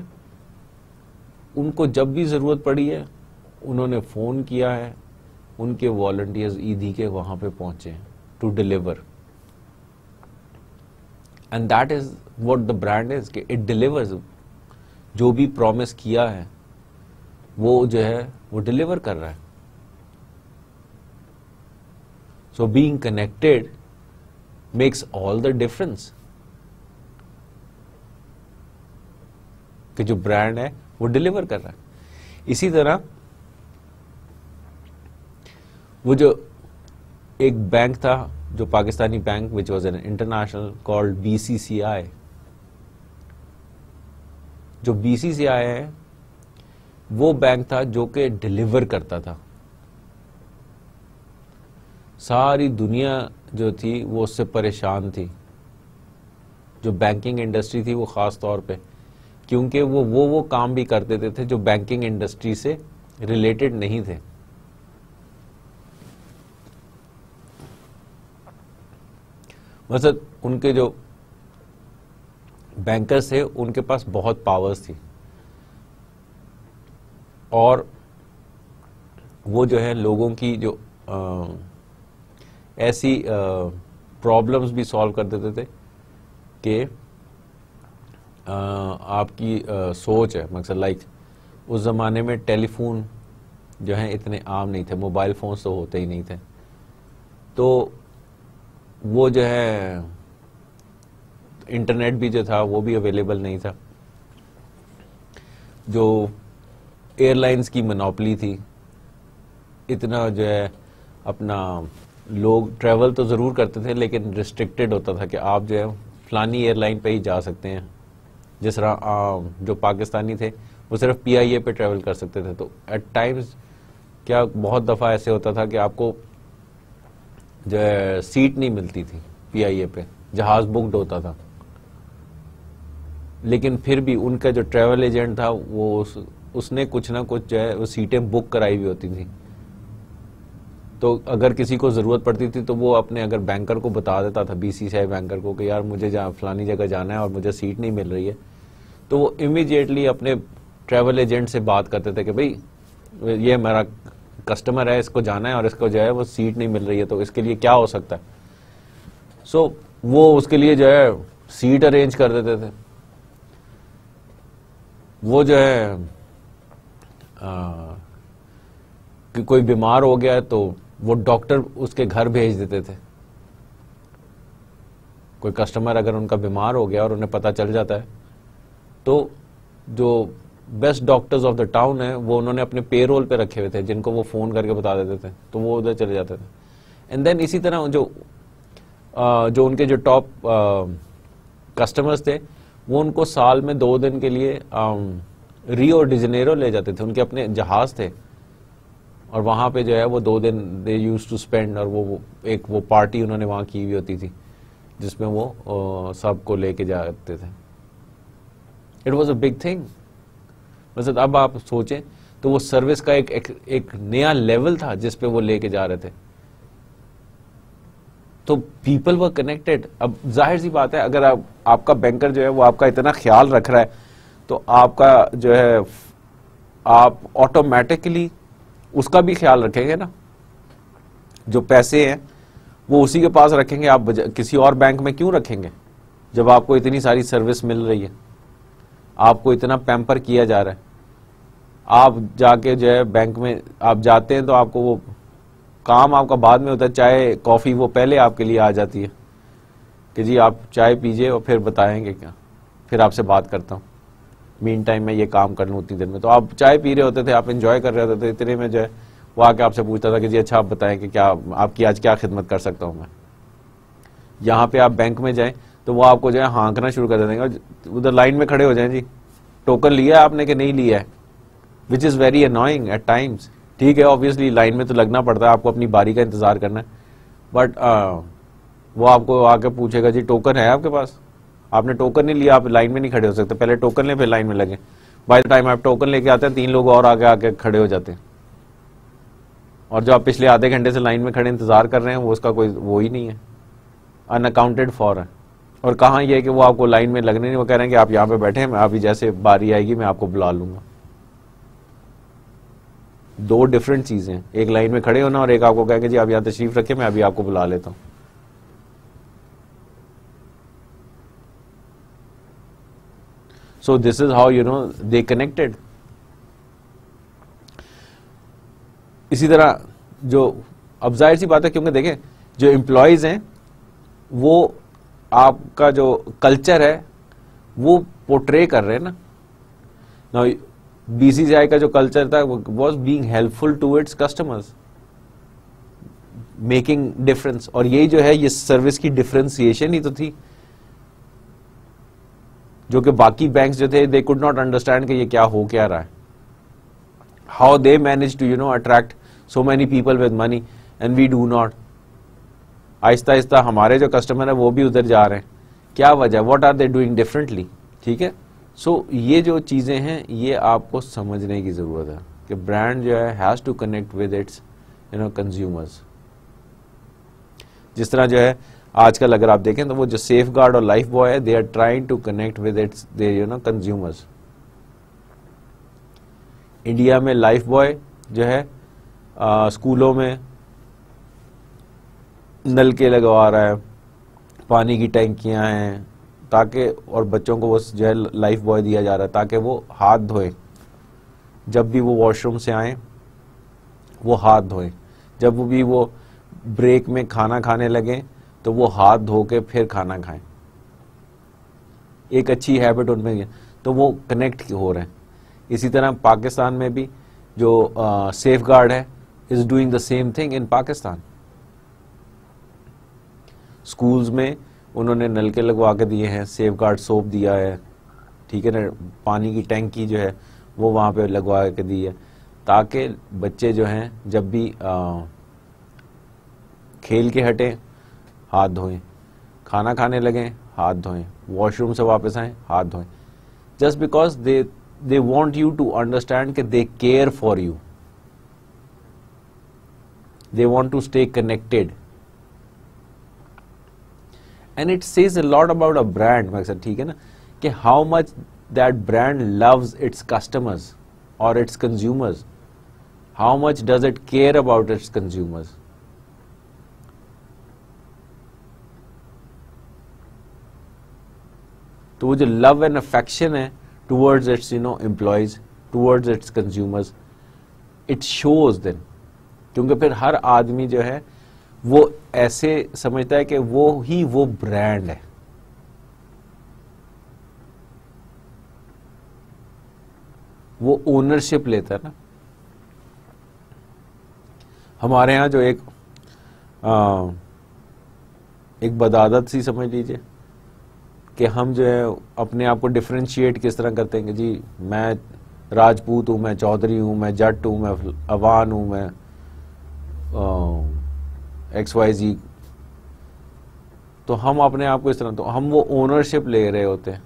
ان کو جب بھی ضرورت پڑی ہے انہوں نے فون کیا ہے، ان کے والنٹیئرز عیدی کے وہاں پہ پہنچے ہیں to deliver. And that is what the brand is کہ اٹ ڈیلیورز. جو بھی پرومس کیا ہے وہ جو ہے وہ ڈیلیور کر رہا ہے. So being connected makes all the difference. کہ جو برانڈ ہے وہ ڈیلیور کر رہا ہے. اسی طرح وہ جو ایک بینک تھا جو Pakistani bank which was an international called BCCI, جو بی سی سی آئی ہے وہ بینک تھا جو کہ ڈیلیور کرتا تھا. ساری دنیا جو تھی وہ اس سے پریشان تھی, جو بینکنگ انڈسٹری تھی وہ خاص طور پہ, کیونکہ وہ کام بھی کرتے تھے جو بینکنگ انڈسٹری سے ریلیٹڈ نہیں تھے. مثلا ان کے جو بینکرز تھے ان کے پاس بہت پاورز تھی, اور وہ جو ہے لوگوں کی جو ایسی پرابلمز بھی سالو کر دیتے تھے کہ آپ کی سوچ ہے. مقصد لائک اس زمانے میں ٹیلی فون جو ہیں اتنے عام نہیں تھے, موبائل فونز تو ہوتے ہی نہیں تھے, تو وہ جو ہے انٹرنیٹ بھی جو تھا وہ بھی اویلیبل نہیں تھا. جو ایئر لائنز کی منوپلی تھی, اتنا جو ہے اپنا لوگ ٹریول تو ضرور کرتے تھے لیکن ریسٹرکٹیڈ ہوتا تھا کہ آپ جو ہے فلانی ایئر لائن پہ ہی جا سکتے ہیں. جس طرح جو پاکستانی تھے وہ صرف پی آئی اے پہ ٹریول کر سکتے تھے, تو ایٹ ٹائمز کیا بہت دفعہ ایسے ہوتا تھا کہ آپ کو جو ہے سیٹ نہیں ملتی تھی پی آئی اے پہ, جہاز بکڈ ہوتا تھا, لیکن پھر بھی ان کا جو ٹریول ایجنٹ تھا وہ اس نے کچھ نہ کچھ جو ہے وہ سیٹیں بک کرائی ہوئی ہوتی تھیں. تو اگر کسی کو ضرورت پڑتی تھی تو وہ اپنے اگر بینکر کو بتا دیتا تھا, بی سی سی آئی بینکر کو, کہ یار مجھے فلانی جگہ جانا ہے اور مجھے سیٹ نہیں مل رہی ہے, تو وہ امیڈیٹلی اپنے ٹریول ایجنٹ سے بات کرتے تھے کہ بھئی یہ میرا کسٹمر ہے, اس کو جانا ہے اور اس کو جو ہے وہ سیٹ نہیں مل رہی ہے, تو اس کے لیے کیا ہو سکتا ہے. سو وہ اس کے لیے جو ہے سیٹ ارینج کر دیتے تھے. وہ جو ہے کہ کوئی بیمار ہو گیا ہے تو وہ ڈاکٹر اس کے گھر بھیج دیتے تھے. کوئی کسٹمر اگر ان کا بیمار ہو گیا اور انہیں پتہ چل جاتا ہے تو جو best doctors of the town ہیں وہ انہوں نے اپنے پے رول پہ رکھے ہوئے تھے, جن کو وہ فون کر کے بتا دیتے تھے, تو وہ ادھر چلے جاتے تھے. اینڈ دین اسی طرح جو ان کے جو ٹاپ کسٹمرز تھے وہ ان کو سال میں 2 دن کے لیے ریو ڈی جنیرو لے جاتے تھے, ان کے اپنے جہاز تھے, اور وہاں پہ جو ہے وہ 2 دن دے یوز ٹو اسپینڈ, اور وہ پارٹی انہوں نے وہاں کی ہوئی ہوتی تھی جس میں وہ سب کو لے کے جاتے تھے. It was a big thing. مثلا اب آپ سوچیں تو وہ سروس کا ایک نیا لیول تھا جس پہ وہ لے کے جا رہے تھے. تو پیپل ور کنیکٹڈ. اب ظاہر سی بات ہے اگر آپ کا بینکر جو ہے وہ آپ کا اتنا خیال رکھ رہا ہے تو آپ کا جو ہے آپ آٹومیٹکلی اس کا بھی خیال رکھیں گے نا. جو پیسے ہیں وہ اسی کے پاس رکھیں گے, آپ کسی اور بینک میں کیوں رکھیں گے جب آپ کو اتنی ساری سروس مل رہی ہے, آپ کو اتنا پیمپر کیا جا رہا ہے. آپ جا کے جو ہے بینک میں آپ جاتے ہیں تو آپ کو وہ کام آپ کا بعد میں ہوتا ہے, چائے کافی وہ پہلے آپ کے لیے آ جاتی ہے کہ جی آپ چائے پیجئے اور پھر بتائیں گے کیا, پھر آپ سے بات کرتا ہوں, مین ٹائم میں یہ کام کر لوں اتنی دیر میں. تو آپ چائے پی رہے ہوتے تھے, آپ انجوائے کر رہے ہوتے تھے, اتنے میں جو ہے وہ آ کے آپ سے پوچھتا تھا کہ جی اچھا آپ بتائیں کہ کیا آپ کی آج کیا خدمت کر سکتا ہوں میں. یہاں پہ آپ بینک میں جائیں تو وہ آپ کو جو ہے ہانکنا شروع کر دیں گے, ادھر لائن میں کھڑے ہو جائیں, جی ٹوکن لیا آپ نے کہ نہیں لیا ہے, which is very annoying at times. ٹھیک ہے آبویسلی لائن میں تو لگنا پڑتا ہے, آپ کو اپنی باری کا انتظار کرنا ہے, بٹ وہ آپ کو آ کے پوچھے گا جی ٹوکن ہے آپ کے پاس, آپ نے ٹوکن نہیں لیا آپ لائن میں نہیں کھڑے ہو سکتے, پہلے ٹوکن لیں پھر لائن میں لگیں. بائی دا ٹائم آپ ٹوکن لے کے آتے ہیں 3 لوگ اور آگے کھڑے ہو جاتے ہیں, اور جو آپ پچھلے آدھے گھنٹے سے لائن میں کھڑے انتظار کر رہے ہیں وہ اس کا کوئی وہ ہی نہیں ہے, ان اکاؤنٹڈ فار ہے. اور کہاں یہ کہ وہ آپ کو لائن میں لگنے نہیں, وہ کہہ رہے ہیں کہ آپ یہاں پہ بیٹھے ہیں, میں ابھی جیسے باری آئے گی میں آپ کو بلا لوں گا. 2 ڈفرینٹ چیزیں, ایک لائن میں کھڑے ہونا اور ایک آپ کو کہہ کہ جی آپ یہاں تشریف رکھیں میں ابھی آپ کو بلا لیتا ہوں. So this is how they connected. اسی طرح جو اب ظاہر سی بات ہے کیونکہ دیکھیں جو امپلائیز ہیں وہ آپ کا جو کلچر ہے وہ پورٹرے کر رہے ہیں نا. بی سی سی آئی کا جو کلچر تھا was being helpful to its customers, making difference, اور یہی جو ہے یہ سروس کی ڈفرینسیشن ہی تو تھی. جو کہ باقی بینکس جو تھے دے کوڈ ناٹ انڈرسٹینڈ کہ یہ کیا ہو کیا رہا ہے. How they manage to attract so many people with money and we do not. آہستہ آہستہ ہمارے جو کسٹمر ہیں وہ بھی ادھر جا رہے ہیں. کیا وجہ, what are they doing differently. ٹھیک ہے, سو یہ جو چیزیں ہیں یہ آپ کو سمجھنے کی ضرورت ہے کہ برانڈ جو ہے has to connect with its consumers. جس طرح جو ہے آج کل اگر آپ دیکھیں تو وہ جو سیف گارڈ اور لائف بوائے ہے, they are trying to connect with its consumers. India میں لائف بوائے جو ہے اسکولوں میں نل کے لگوا رہا ہے, پانی کی ٹینکیاں ہیں تاکہ, اور بچوں کو وہ جو ہے لائف بوائے دیا جا رہا ہے تاکہ وہ ہاتھ دھوئیں جب بھی وہ واش روم سے آئیں, وہ ہاتھ دھوئیں. جب بھی وہ بریک میں کھانا کھانے لگیں تو وہ ہاتھ دھو کے پھر کھانا کھائیں. ایک اچھی ہیبٹ ان میں, تو وہ کنیکٹ ہو رہے ہیں. اسی طرح پاکستان میں بھی جو سیف گارڈ ہے is doing the same thing in Pakistan. Schools میں انہوں نے نل کے لگوا کے دیے ہیں, سیف گارڈ سوپ دیا ہے, ٹھیک ہے نا, پانی کی ٹینکی جو ہے وہ وہاں پہ لگوا کے دی ہے تاکہ بچے جو ہیں جب بھی کھیل کے ہٹیں ہاتھ دھوئیں, کھانا کھانے لگیں ہاتھ دھوئیں, واش روم سے واپس آئیں ہاتھ دھوئیں. Just because they want you to understand کہ they care for you. They want to stay connected. And it says a lot about a brand, مقصد ٹھیک ہے نا, کہ how much that brand loves its customers or its consumers. How much does it care about its consumers. تو وہ جو love and affection ہے towards its employees, towards its consumers, it shows then. کیونکہ پھر ہر آدمی جو ہے وہ ایسے سمجھتا ہے کہ وہ برانڈ ہے. وہ اونرشپ لیتا ہے نا. ہمارے ہاں جو ایک بدعادت سی سمجھ لیجئے کہ ہم جو ہے اپنے آپ کو ڈفرینشیٹ کس طرح کرتے ہیں کہ جی میں راجپوت ہوں, میں چودھری ہوں, میں جٹ ہوں, میں اوان ہوں, میں ایکس وائی زی. تو ہم اپنے آپ کو اس طرح, تو ہم وہ اونرشپ لے رہے ہوتے ہیں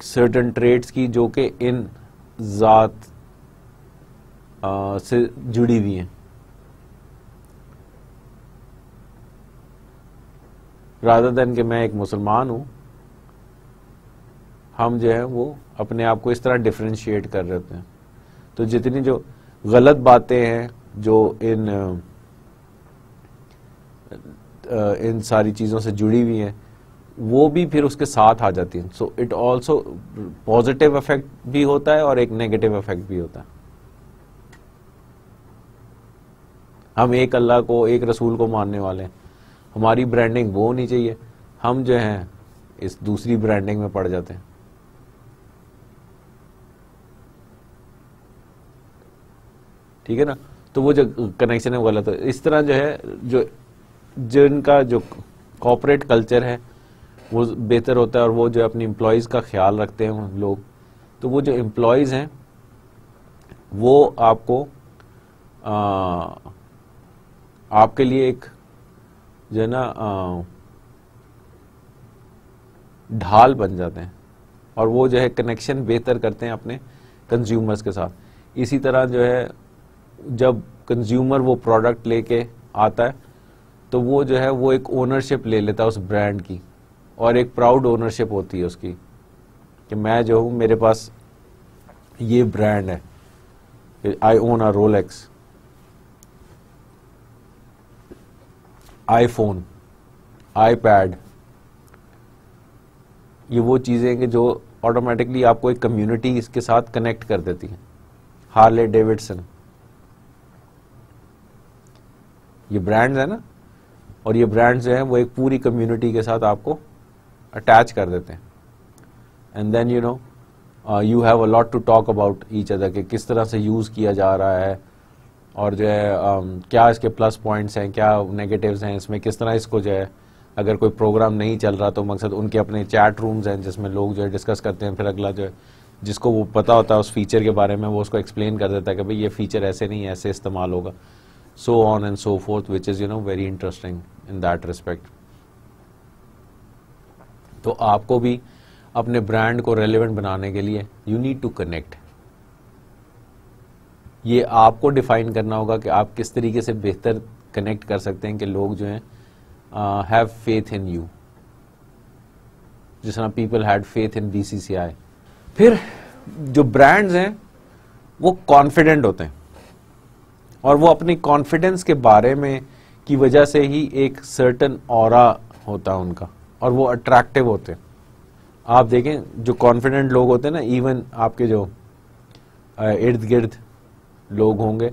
سرٹن ٹریٹس کی جو کہ ان ذات سے جڑی ہوئی ہیں. رادر دین کہ میں ایک مسلمان ہوں, ہم جو ہے وہ اپنے آپ کو اس طرح ڈفرینشیٹ کر رہے ہوتے ہیں. تو جتنی جو غلط باتیں ہیں جو ان ساری چیزوں سے جڑی ہوئی ہیں وہ بھی پھر اس کے ساتھ آ جاتی ہیں. So it also positive effect بھی ہوتا ہے اور ایک نیگیٹو افیکٹ بھی ہوتا ہے. ہم ایک اللہ کو, ایک رسول کو ماننے والے ہیں, ہماری برانڈنگ وہ ہونی چاہیے. ہم جو ہیں اس دوسری برانڈنگ میں پڑ جاتے ہیں. ٹھیک ہے نا. تو وہ جو کنیکشن ہے وہ غلط ہے. اس طرح جو ہے جن کا جو کارپوریٹ کلچر ہے وہ بہتر ہوتا ہے اور وہ جو اپنی امپلائیز کا خیال رکھتے ہیں لوگ. تو وہ جو امپلائیز ہیں وہ آپ کو آپ کے لیے ایک جو ہے نا ڈھال بن جاتے ہیں اور وہ جو ہے کنیکشن بہتر کرتے ہیں اپنے کنزیومرز کے ساتھ. اسی طرح جو ہے جب کنزیومر وہ پروڈکٹ لے کے آتا ہے تو وہ جو ہے وہ ایک اونرشپ لے لیتا ہے اس برانڈ کی, اور ایک پراؤڈ اونرشپ ہوتی ہے اس کی کہ میں جو ہوں میرے پاس یہ برانڈ ہے. I own a Rolex, iPhone, iPad. یہ وہ چیزیں ہیں کہ جو آٹومیٹکلی آپ کو ایک کمیونٹی اس کے ساتھ کنیکٹ کر دیتی ہیں. ہارلے ڈیوڈسن, یہ برانڈز ہیں نا, اور یہ برانڈز جو ہیں وہ ایک پوری کمیونٹی کے ساتھ آپ کو اٹیچ کر دیتے ہیں. And then you have a lot to talk about each other کہ کس طرح سے یوز کیا جا رہا ہے اور جو ہے کیا اس کے پلس پوائنٹس ہیں, کیا نیگیٹیوز ہیں اس میں, کس طرح اس کو جو ہے اگر کوئی پروگرام نہیں چل رہا تو مقصد ان کے اپنے چیٹ رومز ہیں جس میں لوگ جو ہے ڈسکس کرتے ہیں, پھر اگلا جو ہے جس کو وہ پتا ہوتا ہے اس فیچر کے بارے میں وہ اس کو ایکسپلین کر دیتا ہے کہ بھئی یہ فیچر ایسے نہیں ایسے استعمال ہوگا, so on and so forth, which is very interesting in that respect. تو آپ کو بھی اپنے برانڈ کو ریلیونٹ بنانے کے لیے یو نیڈ ٹو کنیکٹ. یہ آپ کو ڈیفائن کرنا ہوگا کہ آپ کس طریقے سے بہتر کنیکٹ کر سکتے ہیں کہ لوگ جو ہیں ہیو فیتھ ان یو, جس طرح people had faith in BCCI. پھر جو برانڈز ہیں وہ کانفیڈنٹ ہوتے ہیں, اور وہ اپنی کانفیڈنس کے بارے میں کی وجہ سے ہی ایک سرٹن اورا ہوتا ہے ان کا, اور وہ اٹریکٹیو ہوتے ہیں. آپ دیکھیں جو کانفیڈنٹ لوگ ہوتے ہیں نا, ایون آپ کے جو ارد گرد لوگ ہوں گے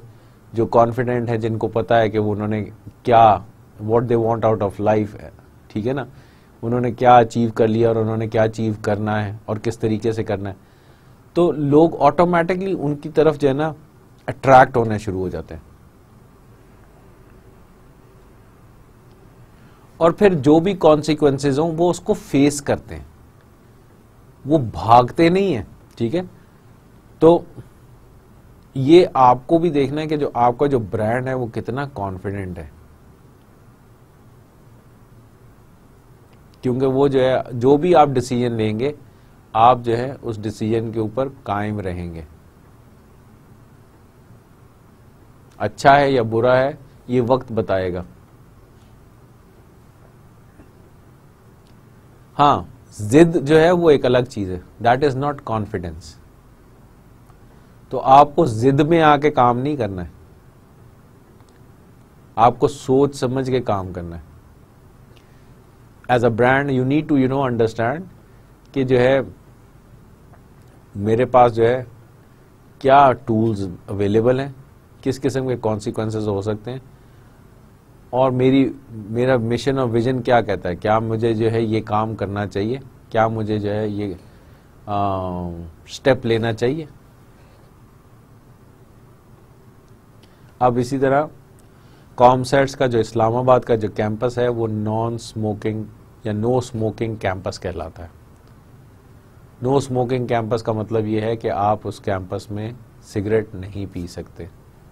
جو کانفیڈنٹ ہیں, جن کو پتا ہے کہ وہ انہوں نے کیا what they want out of life, ٹھیک ہے نا, انہوں نے کیا اچیو کر لیا اور انہوں نے کیا اچیو کرنا ہے اور کس طریقے سے کرنا ہے, تو لوگ آٹومیٹکلی ان کی طرف جو ہے نا اٹریکٹ ہونے شروع ہو جاتے ہیں. اور پھر جو بھی کانسیکوینسز ہوں وہ اس کو فیس کرتے ہیں, وہ بھاگتے نہیں ہیں, ٹھیک ہے. تو یہ آپ کو بھی دیکھنا ہے کہ جو آپ کا جو برانڈ ہے وہ کتنا کانفیڈنٹ ہے, کیونکہ وہ جو ہے جو بھی آپ ڈیسیجن لیں گے آپ جو ہے اس ڈیسیجن کے اوپر قائم رہیں گے. اچھا ہے یا برا ہے یہ وقت بتائے گا. ہاں, ضد جو ہے وہ ایک الگ چیز ہے, دیٹ از ناٹ کانفیڈینس. تو آپ کو ضد میں آ کے کام نہیں کرنا ہے, آپ کو سوچ سمجھ کے کام کرنا ہے. As a brand you need to understand کہ جو ہے میرے پاس جو ہے کیا ٹولز اویلیبل ہیں, کس قسم کے کانسیکوینسز ہو سکتے ہیں, اور میرا مشن اور ویژن کیا کہتا ہے, کیا مجھے جو ہے یہ کام کرنا چاہیے, کیا مجھے جو ہے یہ اسٹیپ لینا چاہیے. اب اسی طرح کامسیٹس کا جو اسلام آباد کا جو کیمپس ہے وہ نان اسموکنگ یا نو اسموکنگ کیمپس کہلاتا ہے. نو اسموکنگ کیمپس کا مطلب یہ ہے کہ آپ اس کیمپس میں سگریٹ نہیں پی سکتے,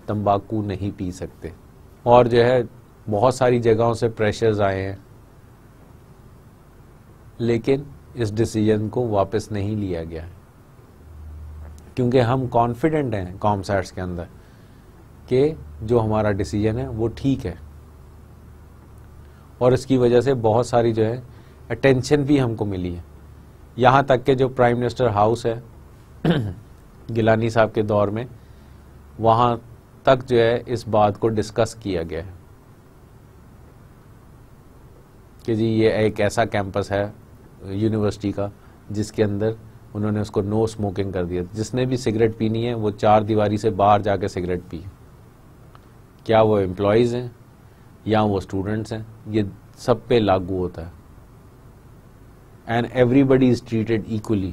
تمباکو نہیں پی سکتے. اور جو ہے بہت ساری جگہوں سے پریشرز آئے ہیں لیکن اس ڈیسیجن کو واپس نہیں لیا گیا ہے, کیونکہ ہم کانفیڈنٹ ہیں کامسیٹس کے اندر کہ جو ہمارا ڈیسیجن ہے وہ ٹھیک ہے, اور اس کی وجہ سے بہت ساری جو ہے اٹینشن بھی ہم کو ملی ہے. یہاں تک کہ جو پرائم منسٹر ہاؤس ہے گیلانی صاحب کے دور میں, وہاں تک جو ہے اس بات کو ڈسکس کیا گیا ہے کہ جی یہ ایک ایسا کیمپس ہے یونیورسٹی کا جس کے اندر انہوں نے اس کو نو اسموکنگ کر دیا. جس نے بھی سگریٹ پینی ہے وہ 4 دیواری سے باہر جا کے سگریٹ پی, کیا وہ امپلائیز ہیں یا وہ اسٹوڈنٹس ہیں, یہ سب پہ لاگو ہوتا ہے. And everybody is treated equally.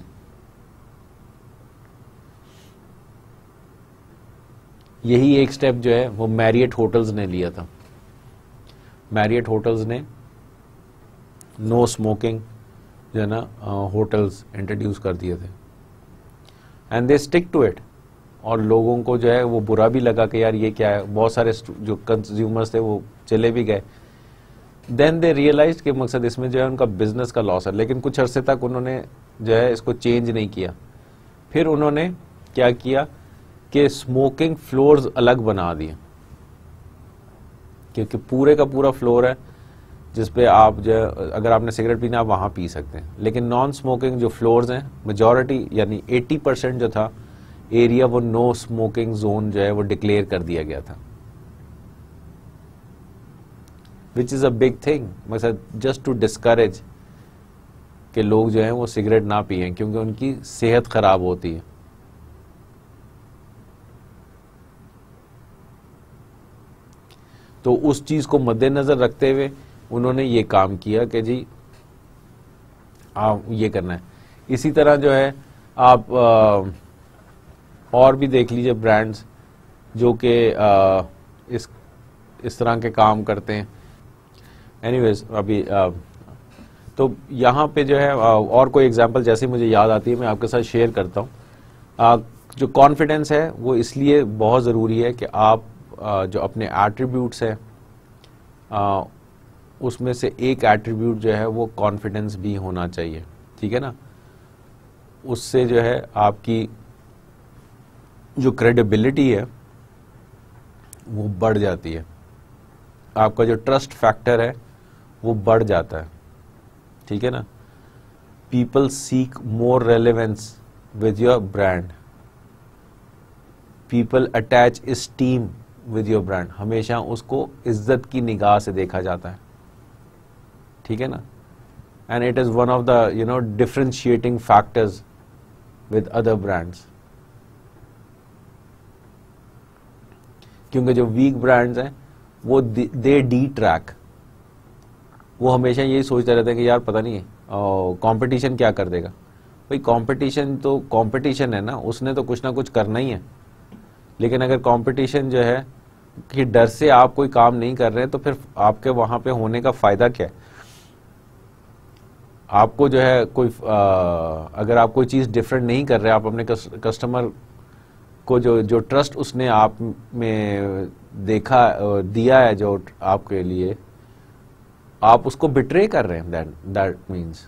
یہی ایک سٹیپ جو ہے وہ میریٹ ہوٹلز نے لیا تھا. میریٹ ہوٹلز نے نو اسموکنگ جو ہے نا ہوٹلز انٹروڈیوس کر دیے تھے, and they stick to it. اور لوگوں کو جو ہے وہ برا بھی لگا کہ یار یہ کیا ہے, بہت سارے جو کنزیومرز تھے وہ چلے بھی گئے. دین دے ریئلائزڈ کہ مقصد اس میں جو ہے ان کا بزنس کا لاس ہے, لیکن کچھ عرصے تک انہوں نے جو ہے اس کو چینج نہیں کیا. پھر انہوں نے کیا کیا کہ اسموکنگ فلورز الگ بنا دیے, کیونکہ پورے کا پورا فلور ہے جس پہ آپ جو ہے اگر آپ نے سگریٹ پینا آپ وہاں پی سکتے ہیں, لیکن نان اسموکنگ جو فلورز ہیں میجورٹی یعنی 80% جو تھا ایریا وہ نو اسموکنگ زون جو ہے وہ ڈکلیئر کر دیا گیا تھا, وچ از اے بگ تھنگ, مطلب جسٹ ٹو ڈسکریج کہ لوگ جو ہیں وہ سگریٹ نہ پئیں کیونکہ ان کی صحت خراب ہوتی ہے. تو اس چیز کو مد نظر رکھتے ہوئے انہوں نے یہ کام کیا کہ جی آپ یہ کرنا ہے. اسی طرح جو ہے آپ اور بھی دیکھ لیجئے برانڈز جو کہ اس طرح کے کام کرتے ہیں. اینی ویز ابھی تو یہاں پہ جو ہے اور کوئی ایگزامپل جیسے مجھے یاد آتی ہے میں آپ کے ساتھ شیئر کرتا ہوں. جو کانفیڈنس ہے وہ اس لیے بہت ضروری ہے کہ آپ جو اپنے ایٹریبیوٹس ہیں اس میں سے ایک ایٹریبیوٹ جو ہے وہ کانفیڈنس بھی ہونا چاہیے, ٹھیک ہے نا. اس سے جو ہے آپ کی جو کریڈیبلٹی ہے وہ بڑھ جاتی ہے, آپ کا جو ٹرسٹ فیکٹر ہے وہ بڑھ جاتا ہے, ٹھیک ہے نا. People seek more reliance with your brand, people attach esteem with your brand, ہمیشہ اس کو عزت کی نگاہ سے دیکھا جاتا ہے, ٹھیک ہے نا. And it is one of the differentiating factors with other brands, کیونکہ جو ویک برانڈز ہیں وہ دے ڈی ٹریک, وہ ہمیشہ یہی سوچتے رہتے ہیں کہ یار پتہ نہیں کمپٹیشن کیا کر دے گا. بھائی کمپٹیشن تو کمپٹیشن ہے نا, اس نے تو کچھ نہ کچھ کرنا ہی ہے. لیکن اگر کمپٹیشن جو ہے کہ ڈر سے آپ کوئی کام نہیں کر رہے تو پھر آپ کے وہاں پہ ہونے کا فائدہ کیا ہے. آپ کو جو ہے کوئی اگر آپ کوئی چیز ڈفرینٹ نہیں کر رہے, آپ اپنے کسٹمر کو جو ٹرسٹ اس نے آپ میں دیا ہے جو آپ کے لیے, آپ اس کو بٹرے کر رہے ہیں. دیٹ مینس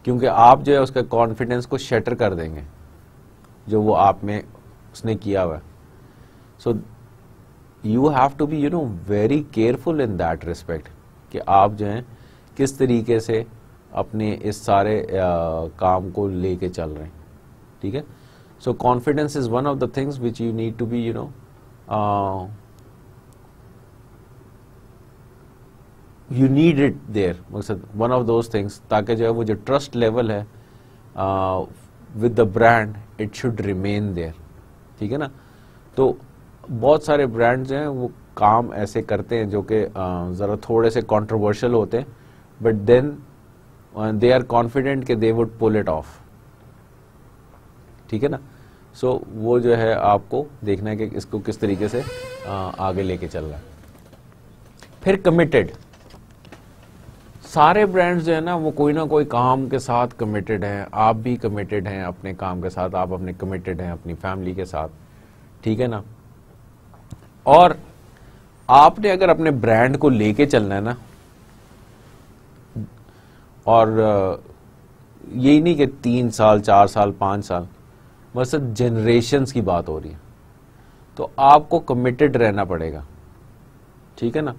کیونکہ آپ جو ہے اس کے کانفیڈنس کو شیٹر کر دیں گے جو وہ آپ میں اس نے کیا ہوا ہے. So you have to be very careful in that respect کہ آپ جو ہیں کس طریقے سے اپنے اس سارے کام کو لے کے چل رہے ہیں, ٹھیک ہے. So confidence is one of the things which you need to be you need it there, مقصد ون آف دوز تھنگس, تاکہ جو ہے وہ جو ٹرسٹ لیول ہے with the brand it should remain there, ٹھیک ہے نا. تو بہت سارے برانڈ جو ہیں وہ کام ایسے کرتے ہیں جو کہ ذرا تھوڑے سے کنٹروورشل ہوتے ہیں, but then they are confident کہ they would pull it off, ٹھیک ہے نا. سو وہ جو ہے آپ کو دیکھنا ہے کہ اس کو کس طریقے سے آگے لے کے چل رہا ہے. پھر کمیٹڈ, سارے برانڈز جو ہے نا وہ کوئی نہ کوئی کام کے ساتھ کمیٹڈ ہیں. آپ بھی کمیٹڈ ہیں اپنے کام کے ساتھ, آپ اپنے کمیٹڈ ہیں اپنی فیملی کے ساتھ, ٹھیک ہے نا. اور آپ نے اگر اپنے برانڈ کو لے کے چلنا ہے نا, اور یہی نہیں کہ 3 سال 4 سال 5 سال, بس جنریشنز کی بات ہو رہی ہے, تو آپ کو کمیٹڈ رہنا پڑے گا, ٹھیک ہے نا.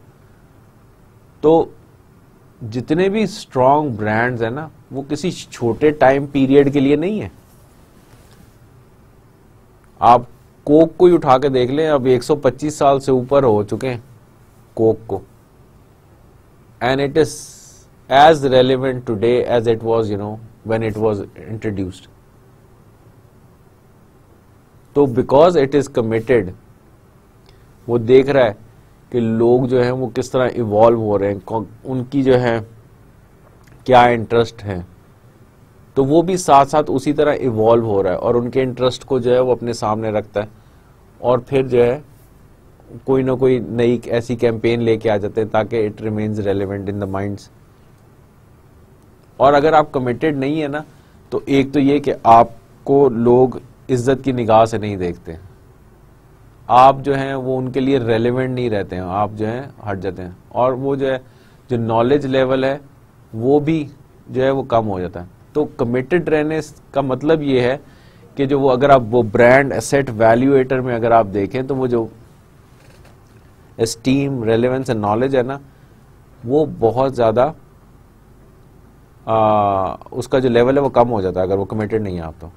تو جتنے بھی اسٹرانگ برانڈز ہیں نا وہ کسی چھوٹے ٹائم پیریڈ کے لیے نہیں ہے. آپ کوک کو ہی اٹھا کے دیکھ لیں, اب 125 سال سے اوپر ہو چکے ہیں کوک کو, and it is as relevant today as it was when it was introduced. تو بیکاز اٹ از کمیٹڈ, وہ دیکھ رہا ہے کہ لوگ جو ہیں وہ کس طرح ایوالو ہو رہے ہیں, ان کی جو ہے کیا انٹرسٹ ہیں, تو وہ بھی ساتھ ساتھ اسی طرح ایوالو ہو رہا ہے اور ان کے انٹرسٹ کو جو ہے وہ اپنے سامنے رکھتا ہے, اور پھر جو ہے کوئی نہ کوئی نئی ایسی کیمپین لے کے آ جاتے ہیں تاکہ it remains relevant in the minds. اور اگر آپ کمیٹڈ نہیں ہے نا, تو ایک تو یہ کہ آپ کو لوگ عزت کی نگاہ سے نہیں دیکھتے, آپ جو ہیں وہ ان کے لیے ریلیونٹ نہیں رہتے ہیں, آپ جو ہیں ہٹ جاتے ہیں, اور وہ جو ہے جو نالج لیول ہے وہ بھی جو ہے وہ کم ہو جاتا ہے. تو کمیٹڈ رہنے کا مطلب یہ ہے کہ جو وہ اگر آپ وہ برانڈ ایسیٹ ویلیویٹر میں اگر آپ دیکھیں تو وہ جو اسٹیم ریلیونس اینڈ نالج ہے نا وہ بہت زیادہ اس کا جو لیول ہے وہ کم ہو جاتا ہے اگر وہ کمیٹڈ نہیں ہے آپ. تو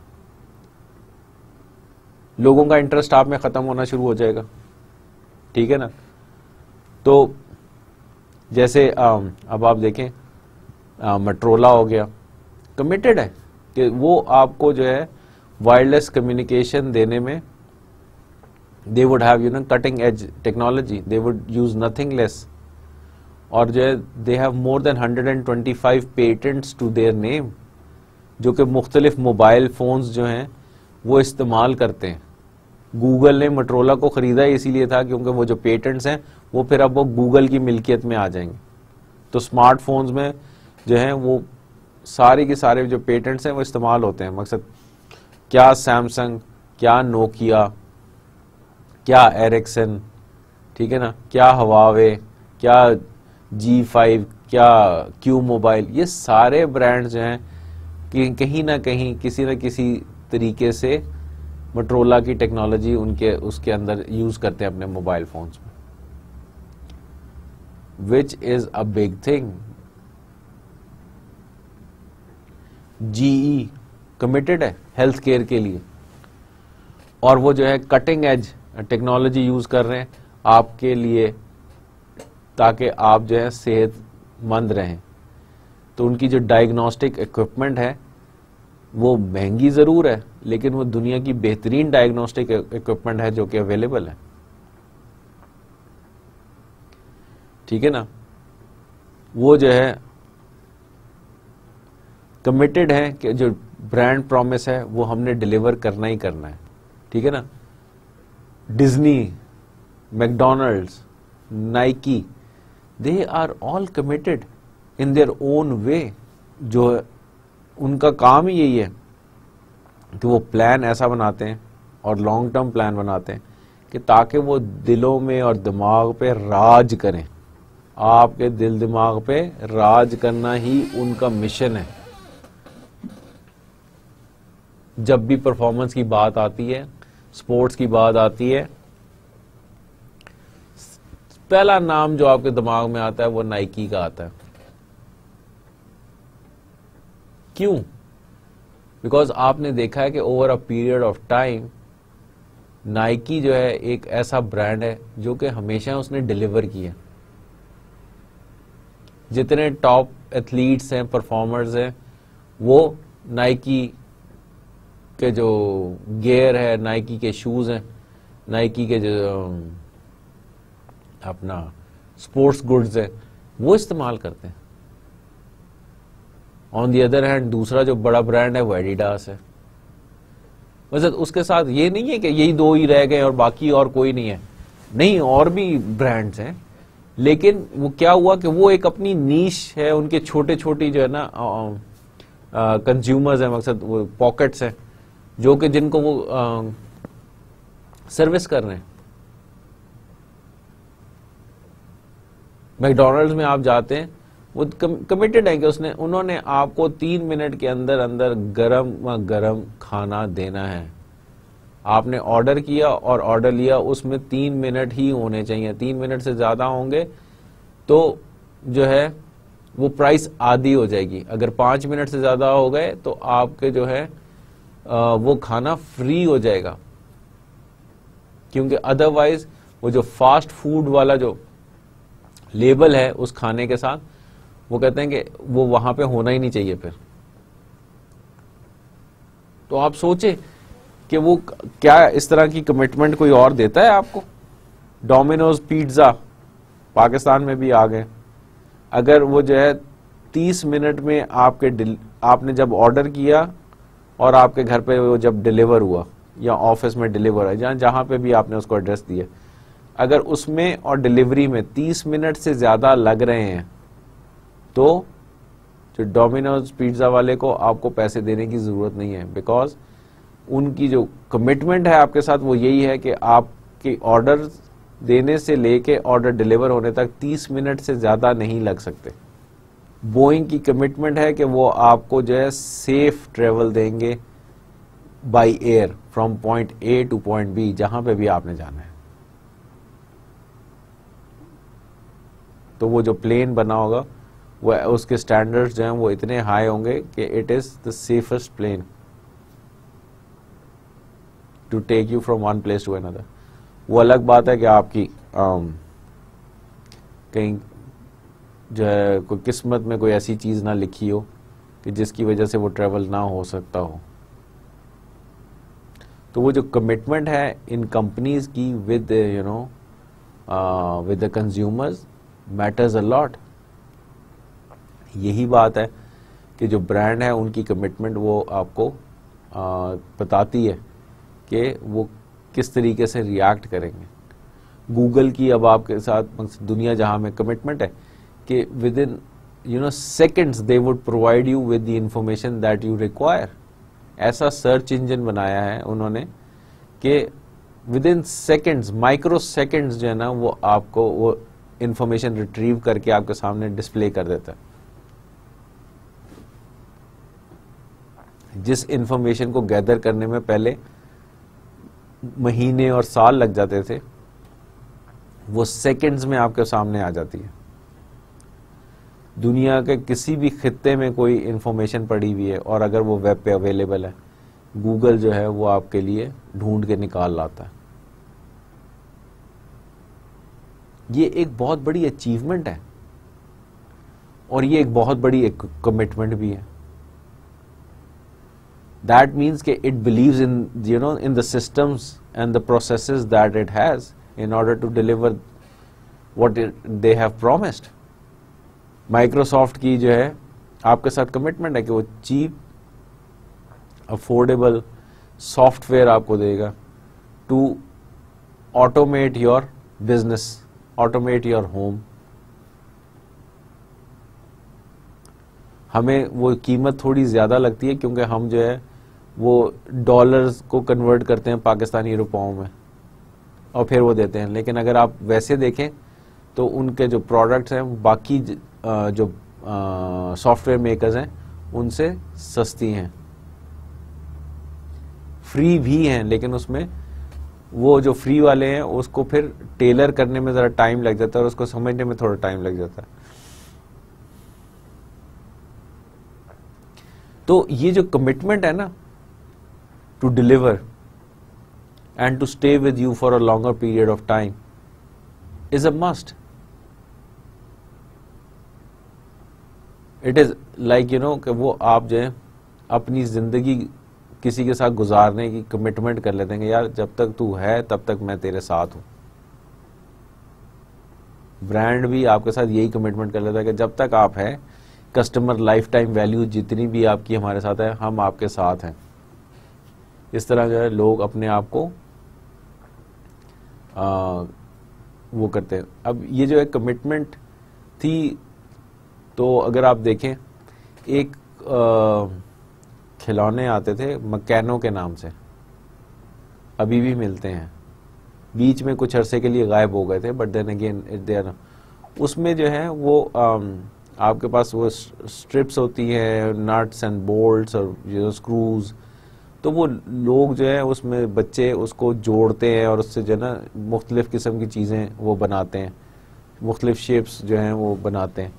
لوگوں کا انٹرسٹ آپ میں ختم ہونا شروع ہو جائے گا, ٹھیک ہے نا. تو جیسے اب آپ دیکھیں مٹرولا ہو گیا, کمیٹڈ ہے کہ وہ آپ کو جو ہے وائرلیس کمیونیکیشن دینے میں they would have cutting edge technology, they would use nothing less, اور جو ہے they have more than 125 patents to their name, جو کہ مختلف موبائل فونز جو ہیں وہ استعمال کرتے ہیں. گوگل نے مٹرولا کو خریدا اسی لیے تھا کیونکہ وہ جو پیٹنٹس ہیں وہ پھر اب وہ گوگل کی ملکیت میں آ جائیں گے. تو اسمارٹ فونز میں جو ہیں وہ سارے کے سارے جو پیٹنٹس ہیں وہ استعمال ہوتے ہیں. مقصد کیا سیمسنگ, کیا نوکیا, کیا ایرکسن, ٹھیک ہے نا, کیا ہواوے, کیا G5, کیا کیو موبائل, یہ سارے برانڈز جو ہیں کہ کہیں نہ کہیں کسی نہ کسی طریقے سے موٹرولا کی ٹیکنالوجی اس کے اندر یوز کرتے ہیں اپنے موبائل فونز میں, which is a big thing. GE committed ہے ہیلتھ کیئر کے لیے, اور وہ جو ہے کٹنگ ایج ٹیکنالوجی یوز کر رہے ہیں آپ کے لیے تاکہ آپ جو ہے صحت مند رہیں. تو ان کی جو ڈائگنوسٹک اکوپمنٹ ہے وہ مہنگی ضرور ہے, لیکن وہ دنیا کی بہترین ڈائگنوسٹک اکوپمنٹ ہے جو کہ اویلیبل ہے, ٹھیک ہے نا. وہ جو ہے کمیٹڈ ہے کہ جو برانڈ پرومس ہے وہ ہم نے ڈیلیور کرنا ہی کرنا ہے, ٹھیک ہے نا. Disney, McDonald's, Nike, they are all committed in their own way. جو ان کا کام ہی یہی ہے کہ وہ پلان ایسا بناتے ہیں اور لانگ ٹرم پلان بناتے ہیں کہ تاکہ وہ دلوں میں اور دماغ پہ راج کریں. آپ کے دل دماغ پہ راج کرنا ہی ان کا مشن ہے. جب بھی پرفارمنس کی بات آتی ہے, سپورٹس کی بات آتی ہے, پہلا نام جو آپ کے دماغ میں آتا ہے وہ نائکی کا آتا ہے. کیوں؟ بیکاز آپ نے دیکھا ہے کہ over a period of time Nike جو ہے ایک ایسا برانڈ ہے جو کہ ہمیشہ اس نے ڈیلیور کیا. جتنے ٹاپ ایتھلیٹس ہیں, پرفارمرز ہیں, وہ نائکی کے جو گیئر ہے, نائکی کے شوز ہیں, نائکی کے جو اپنا سپورٹس گڈز ہے وہ استعمال کرتے ہیں. آن دی ادر ہینڈ دوسرا جو بڑا برانڈ ہے وہ ایڈیڈاس ہے. ویسے اس کے ساتھ یہ نہیں ہے کہ یہی دو ہی رہ گئے اور باقی اور کوئی نہیں ہے, نہیں, اور بھی برانڈز ہیں, لیکن وہ کیا ہوا کہ وہ ایک اپنی نیش ہے, ان کے چھوٹے چھوٹی جو ہے نا کنزیومرز ہیں, مقصد وہ پاکٹس ہیں جو کہ جن کو وہ سروس کر رہے ہیں. میکڈونلڈز میں آپ جاتے ہیں, وہ کمیٹڈ ہے کہ انہوں نے آپ کو 3 منٹ کے اندر اندر گرم کھانا دینا ہے. آپ نے آرڈر کیا اور آرڈر لیا, اس میں 3 منٹ ہی ہونے چاہیے. 3 منٹ سے زیادہ ہوں گے تو جو ہے وہ پرائس آدھی ہو جائے گی. اگر 5 منٹ سے زیادہ ہو گئے تو آپ کے جو ہے وہ کھانا فری ہو جائے گا, کیونکہ ادروائز وہ جو فاسٹ فوڈ والا جو لیبل ہے اس کھانے کے ساتھ, وہ کہتے ہیں کہ وہ وہاں پہ ہونا ہی نہیں چاہیے پھر. تو آپ سوچیں کہ وہ کیا اس طرح کی کمٹمنٹ کوئی اور دیتا ہے آپ کو. ڈومینوز پیزا پاکستان میں بھی آ گئے. اگر وہ جو ہے 30 منٹ میں آپ نے جب آرڈر کیا اور آپ کے گھر پہ وہ جب ڈیلیور ہوا یا آفس میں ڈیلیور ہے, جہاں پہ بھی آپ نے اس کو ایڈریس دیا, اگر اس میں اور ڈیلیوری میں 30 منٹ سے زیادہ لگ رہے ہیں تو جو ڈومینوز پیزا والے کو آپ کو پیسے دینے کی ضرورت نہیں ہے, بیکاز ان کی جو کمٹمنٹ ہے آپ کے ساتھ وہ یہی ہے کہ آپ کے آرڈر دینے سے لے کے آرڈر ڈیلیور ہونے تک 30 منٹ سے زیادہ نہیں لگ سکتے. بوئنگ کی کمٹمنٹ ہے کہ وہ آپ کو جو ہے سیف ٹریول دیں گے by air from point A to point B, جہاں پہ بھی آپ نے جانا ہے. تو وہ جو پلین بنا ہوگا وہ اس کے سٹینڈرڈ جو ہیں وہ اتنے ہائی ہوں گے کہ it is the safest plane to take you from one place to another. وہ الگ بات ہے کہ آپ کی کہیں جو ہے کوئی قسمت میں کوئی ایسی چیز نہ لکھی ہو کہ جس کی وجہ سے وہ ٹریول نہ ہو سکتا ہو. تو وہ جو کمٹمنٹ ہے ان کمپنیز کی with with the consumers matters a lot. یہی بات ہے کہ جو برانڈ ہے ان کی کمٹمنٹ وہ آپ کو بتاتی ہے کہ وہ کس طریقے سے ریاکٹ کریں گے. گوگل کی اب آپ کے ساتھ دنیا جہاں میں کمٹمنٹ ہے کہ with in seconds they would provide you with the information that you require. ایسا سرچ انجن بنایا ہے انہوں نے کہ with in seconds, micro seconds جو ہے نا وہ آپ کو وہ انفارمیشن ریٹریو کر کے آپ کے سامنے ڈسپلے کر دیتا ہے. جس انفارمیشن کو گیدر کرنے میں پہلے مہینے اور سال لگ جاتے تھے وہ سیکنڈز میں آپ کے سامنے آ جاتی ہے. دنیا کے کسی بھی خطے میں کوئی انفارمیشن پڑی ہوئی ہے اور اگر وہ ویب پہ اویلیبل ہے، گوگل جو ہے وہ آپ کے لیے ڈھونڈ کے نکال لاتا ہے. یہ ایک بہت بڑی اچیومنٹ ہے اور یہ ایک بہت بڑی ایک کمٹمنٹ بھی ہے. That means کہ it believes in in the systems and the processes that it has in order to deliver what they have promised. Microsoft کی جو ہے آپ کے ساتھ کمٹمنٹ ہے کہ وہ چیپ افورڈیبل سافٹ ویئر آپ کو دے گا to automate your business, automate your home. ہمیں وہ قیمت تھوڑی زیادہ لگتی ہے کیونکہ ہم جو ہے وہ ڈالرز کو کنورٹ کرتے ہیں پاکستانی روپاؤں میں اور پھر وہ دیتے ہیں. لیکن اگر آپ ویسے دیکھیں تو ان کے جو پروڈکٹس ہیں باقی جو سافٹ ویئر میکرز ہیں ان سے سستی ہیں، فری بھی ہیں، لیکن اس میں وہ جو فری والے ہیں اس کو پھر ٹیلر کرنے میں ذرا ٹائم لگ جاتا ہے اور اس کو سمجھنے میں تھوڑا ٹائم لگ جاتا ہے. تو یہ جو کمٹمنٹ ہے نا to deliver and to stay with you for a longer period of time is a must. It is like کہ وہ آپ جو ہے اپنی زندگی کسی کے ساتھ گزارنے کی کمٹمنٹ کر لیتے ہیں کہ یار جب تک تو ہے تب تک میں تیرے ساتھ ہوں. برانڈ بھی آپ کے ساتھ یہی کمٹمنٹ کر لیتا ہے کہ جب تک آپ ہیں کسٹمر لائف ٹائم ویلیو جتنی بھی آپ کی ہمارے ساتھ ہے ہم آپ کے ساتھ ہیں. اس طرح جو ہے لوگ اپنے آپ کو وہ کرتے ہیں. اب یہ جو ہے کمٹمنٹ تھی تو اگر آپ دیکھیں ایک کھلونے آتے تھے مکینو کے نام سے، ابھی بھی ملتے ہیں، بیچ میں کچھ عرصے کے لیے غائب ہو گئے تھے بٹ دین اگین اس میں جو ہے وہ آپ کے پاس وہ اسٹرپس ہوتی ہیں، نٹس اینڈ بولٹس اور اسکروز، تو وہ لوگ جو ہے اس میں بچے اس کو جوڑتے ہیں اور اس سے جو ہے نا مختلف قسم کی چیزیں وہ بناتے ہیں، مختلف شیپس جو ہیں وہ بناتے ہیں.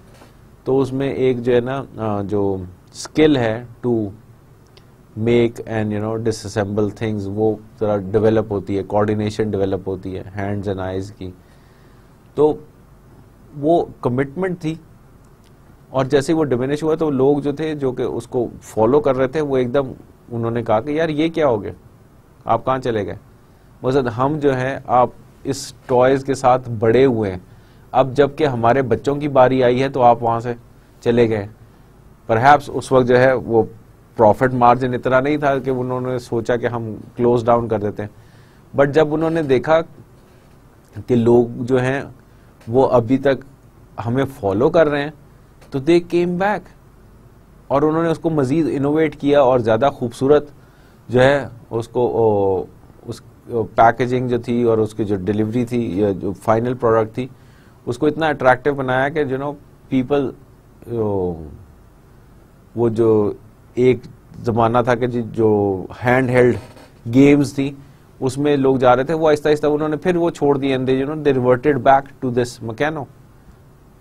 تو اس میں ایک جو ہے نا جو اسکل ہے to make and disassemble things وہ ذرا ڈیولپ ہوتی ہے، کوآرڈینیشن ڈیولپ ہوتی ہے ہینڈز اینڈ آئیز کی. تو وہ کمٹمنٹ تھی اور جیسے وہ ڈیمینش ہوا تو لوگ جو تھے جو کہ اس کو فالو کر رہے تھے وہ ایک دم انہوں نے کہا کہ یار یہ کیا ہو گیا، آپ کہاں چلے گئے. مقصد ہم جو ہے آپ اس ٹوائز کے ساتھ بڑے ہوئے ہیں، اب جب کہ ہمارے بچوں کی باری آئی ہے تو آپ وہاں سے چلے گئے. پرہیپس اس وقت جو ہے وہ پروفٹ مارجن اتنا نہیں تھا کہ انہوں نے سوچا کہ ہم کلوز ڈاؤن کر دیتے ہیں، بٹ جب انہوں نے دیکھا کہ لوگ جو ہیں وہ ابھی تک ہمیں فالو کر رہے ہیں تو دے کیم بیک اور انہوں نے اس کو مزید انوویٹ کیا اور زیادہ خوبصورت جو ہے اس کو اس پیکیجنگ جو تھی اور اس کی جو ڈیلیوری تھی یا جو فائنل پروڈکٹ تھی اس کو اتنا اٹریکٹیو بنایا کہ پیپل وہ جو ایک زمانہ تھا کہ جو ہینڈ ہیلڈ گیمز تھی اس میں لوگ جا رہے تھے وہ آہستہ آہستہ انہوں نے پھر وہ چھوڑ دیے دے ریورٹڈ بیک ٹو دس مکینو.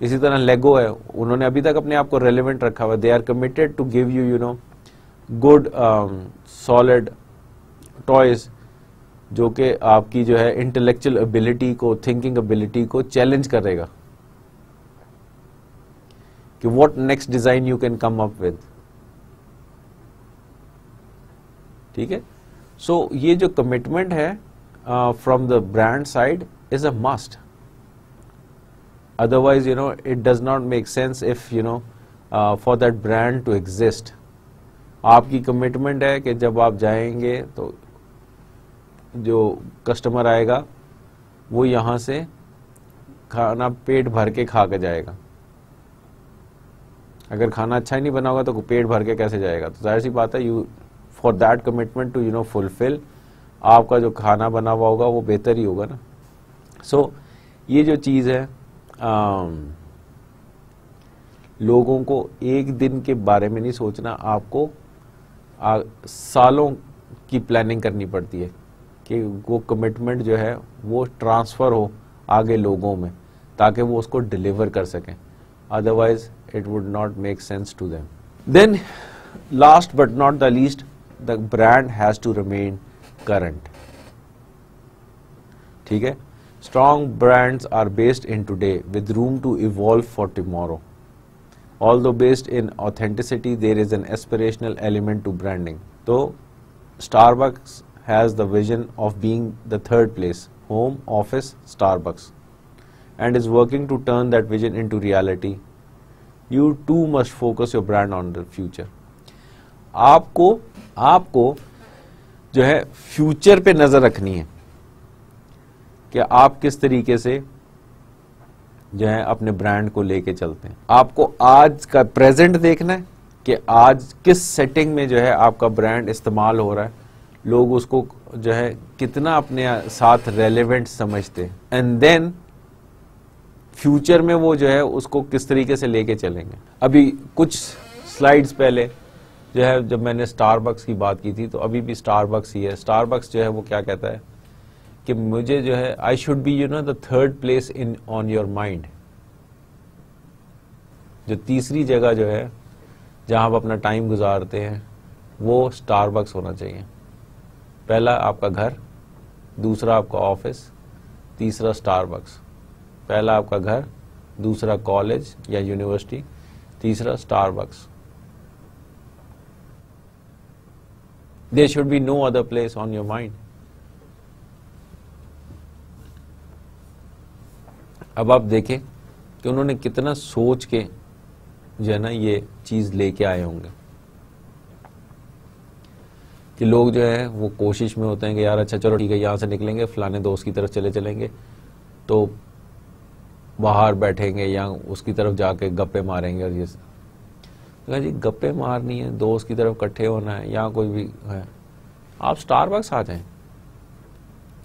اسی طرح لیگو ہے، انہوں نے ابھی تک اپنے آپ کو ریلیونٹ رکھا ہوا. They are committed to give you good solid toys جو کہ آپ کی جو ہے انٹلیکچل ابیلٹی کو، تھنکنگ ابیلٹی کو چیلنج کرے گا کہ what next design you can come up with. ٹھیک ہے، سو یہ جو کمٹمنٹ ہے from the brand side is a must. Otherwise, it does not make sense if, for that brand to exist. آپ کی کمٹمنٹ ہے کہ جب آپ جائیں گے تو جو کسٹمر آئے گا وہ یہاں سے کھانا پیٹ بھر کے کھا کے جائے گا. اگر کھانا اچھا ہی نہیں بنا ہوگا تو پیٹ بھر کے کیسے جائے گا؟ تو ظاہر سی بات ہے you for that commitment to fulfil آپ کا جو کھانا بنا ہوا ہوگا وہ بہتر ہی ہوگا نا. سو یہ جو چیز ہے لوگوں کو ایک دن کے بارے میں نہیں سوچنا, آپ کو سالوں کی پلاننگ کرنی پڑتی ہے کہ وہ کمٹمنٹ جو ہے وہ ٹرانسفر ہو آگے لوگوں میں تاکہ وہ اس کو ڈلیور کر سکیں, otherwise it would not make sense to them. Then last but not the least, the brand has to remain current. ٹھیک ہے, strong brands are based in today with room to evolve for tomorrow. Although based in authenticity, there is an aspirational element to branding. So, Starbucks has the vision of being the third place, home, office, Starbucks, and is working to turn that vision into reality. You too must focus your brand on the future. آپ کو جو ہے future پہ نظر رکھنی ہے کہ آپ کس طریقے سے جو ہے اپنے برانڈ کو لے کے چلتے ہیں. آپ کو آج کا پریزنٹ دیکھنا ہے کہ آج کس سیٹنگ میں جو ہے آپ کا برانڈ استعمال ہو رہا ہے, لوگ اس کو جو ہے کتنا اپنے ساتھ ریلیونٹ سمجھتے ہیں, اینڈ دین فیوچر میں وہ جو ہے اس کو کس طریقے سے لے کے چلیں گے. ابھی کچھ سلائیڈز پہلے جو ہے جب میں نے سٹار بکس کی بات کی تھی تو ابھی بھی سٹار بکس ہی ہے. سٹار بکس جو ہے وہ کیا کہتا ہے کہ مجھے جو ہے I should be the third place on your mind. جو تیسری جگہ جو ہے جہاں آپ اپنا ٹائم گزارتے ہیں وہ سٹار بکس ہونا چاہیے. پہلا آپ کا گھر, دوسرا آپ کا آفس, تیسرا سٹار بکس. پہلا آپ کا گھر, دوسرا کالج یا یونیورسٹی, تیسرا star books. There should be no other place on your mind. اب آپ دیکھیں کہ انہوں نے کتنا سوچ کے جو ہے نا یہ چیز لے کے آئے ہوں گے کہ لوگ جو ہے وہ کوشش میں ہوتے ہیں کہ یار اچھا چلو ٹھیک ہے یہاں سے نکلیں گے فلانے دوست کی طرف چلیں گے تو باہر بیٹھیں گے یا اس کی طرف جا کے گپے ماریں گے. اور یہ کہا جی گپے مارنی ہے, دوست کی طرف کٹھے ہونا ہے, یا کوئی بھی ہے, آپ سٹار بکس آ جائیں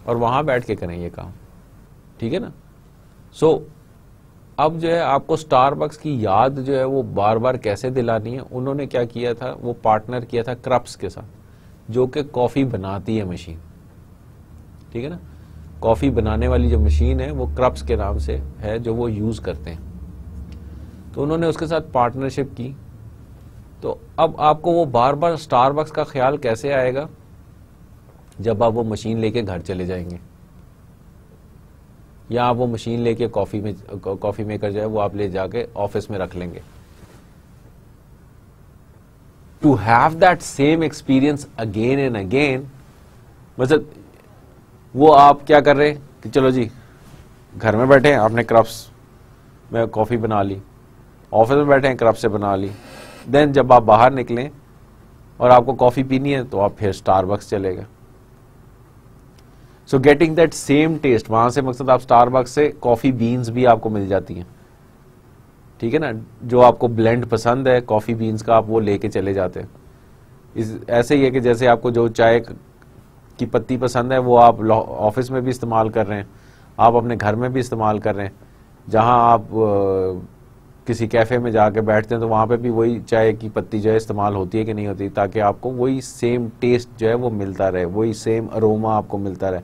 اور وہاں بیٹھ کے کریں یہ کام. ٹھیک ہے نا. سو اب جو ہے آپ کو سٹار بکس کی یاد جو ہے وہ بار بار کیسے دلانی ہے, انہوں نے کیا کیا تھا, وہ پارٹنر کیا تھا کرپس کے ساتھ جو کہ کافی بناتی ہے مشین. ٹھیک ہے نا. کافی بنانے والی جو مشین ہے وہ کرپس کے نام سے ہے جو وہ یوز کرتے ہیں. تو انہوں نے اس کے ساتھ پارٹنرشپ کی. تو اب آپ کو وہ بار بار سٹار بکس کا خیال کیسے آئے گا جب آپ وہ مشین لے کے گھر چلے جائیں گے, یا آپ وہ مشین لے کے کافی میکر جو ہے وہ آپ لے جا کے آفس میں رکھ لیں گے. To have that same experience again and again, مطلب وہ آپ کیا کر رہے ہیں کہ چلو جی گھر میں بیٹھے ہیں آپ نے کرپس میں کافی بنا لی, آفس میں بیٹھے ہیں کرپس سے بنا لی, دین جب آپ باہر نکلیں اور آپ کو کافی پینی ہے تو آپ پھر سٹار بکس چلے گئے. So getting that same test, وہاں سے مقصد آپ سٹار بکس سے کافی بینز بھی آپ کو مل جاتی ہیں. ٹھیک ہے نا. جو آپ کو بلینڈ پسند ہے کافی بینز کا آپ وہ لے کے چلے جاتے ہیں. ایسے ہی ہے کہ جیسے آپ کو جو چائے کی پتی پسند ہے وہ آپ آفس میں بھی استعمال کر رہے ہیں, آپ اپنے گھر میں بھی استعمال کر رہے ہیں. جہاں آپ کسی کیفے میں جا کے بیٹھتے ہیں تو وہاں پہ بھی وہی چائے کی پتی جو ہے استعمال ہوتی ہے کہ نہیں ہوتی, تاکہ آپ کو وہی سیم ٹیسٹ جو ہے وہ ملتا رہے, وہی سیم اروما آپ کو ملتا رہے.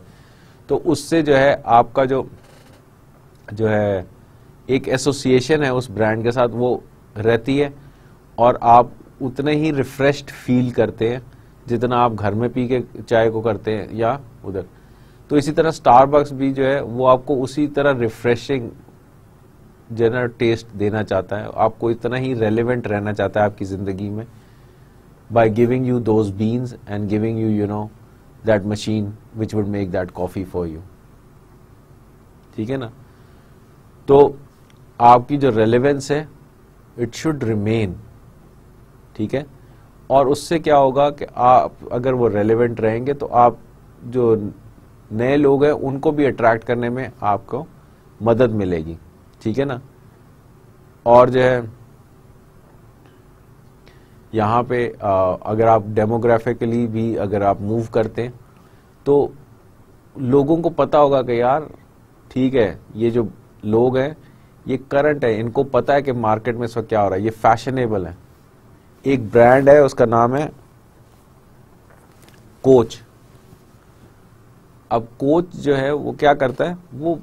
تو اس سے جو ہے آپ کا جو ہے ایک ایسوسیشن ہے اس برانڈ کے ساتھ وہ رہتی ہے, اور آپ اتنے ہی ریفریشڈ فیل کرتے ہیں جتنا آپ گھر میں پی کے چائے کو کرتے ہیں یا ادھر. تو اسی طرح سٹار بکس بھی جو ہے وہ آپ کو اسی طرح ریفریشنگ جو ٹیسٹ دینا چاہتا ہے, آپ کو اتنا ہی ریلیونٹ رہنا چاہتا ہے آپ کی زندگی میں, by giving you those beans and giving you that machine which would make that coffee for you. ٹھیک ہے نا. تو آپ کی جو ریلیونس ہے اٹ شوڈ ریمین. ٹھیک ہے. اور اس سے کیا ہوگا کہ آپ اگر وہ ریلیونٹ رہیں گے تو آپ جو نئے لوگ ہیں ان کو بھی اٹریکٹ کرنے میں آپ کو مدد ملے گی. ٹھیک ہے نا. اور جو ہے یہاں پہ اگر آپ ڈیموگرافیکلی بھی اگر آپ موو کرتے ہیں تو لوگوں کو پتا ہوگا کہ یار ٹھیک ہے یہ جو لوگ ہیں یہ کرنٹ ہے, ان کو پتا ہے کہ مارکیٹ میں اس وقت کیا ہو رہا ہے, یہ فیشنیبل ہے. ایک برانڈ ہے اس کا نام ہے کوچ. اب کوچ جو ہے وہ کیا کرتا ہے, وہ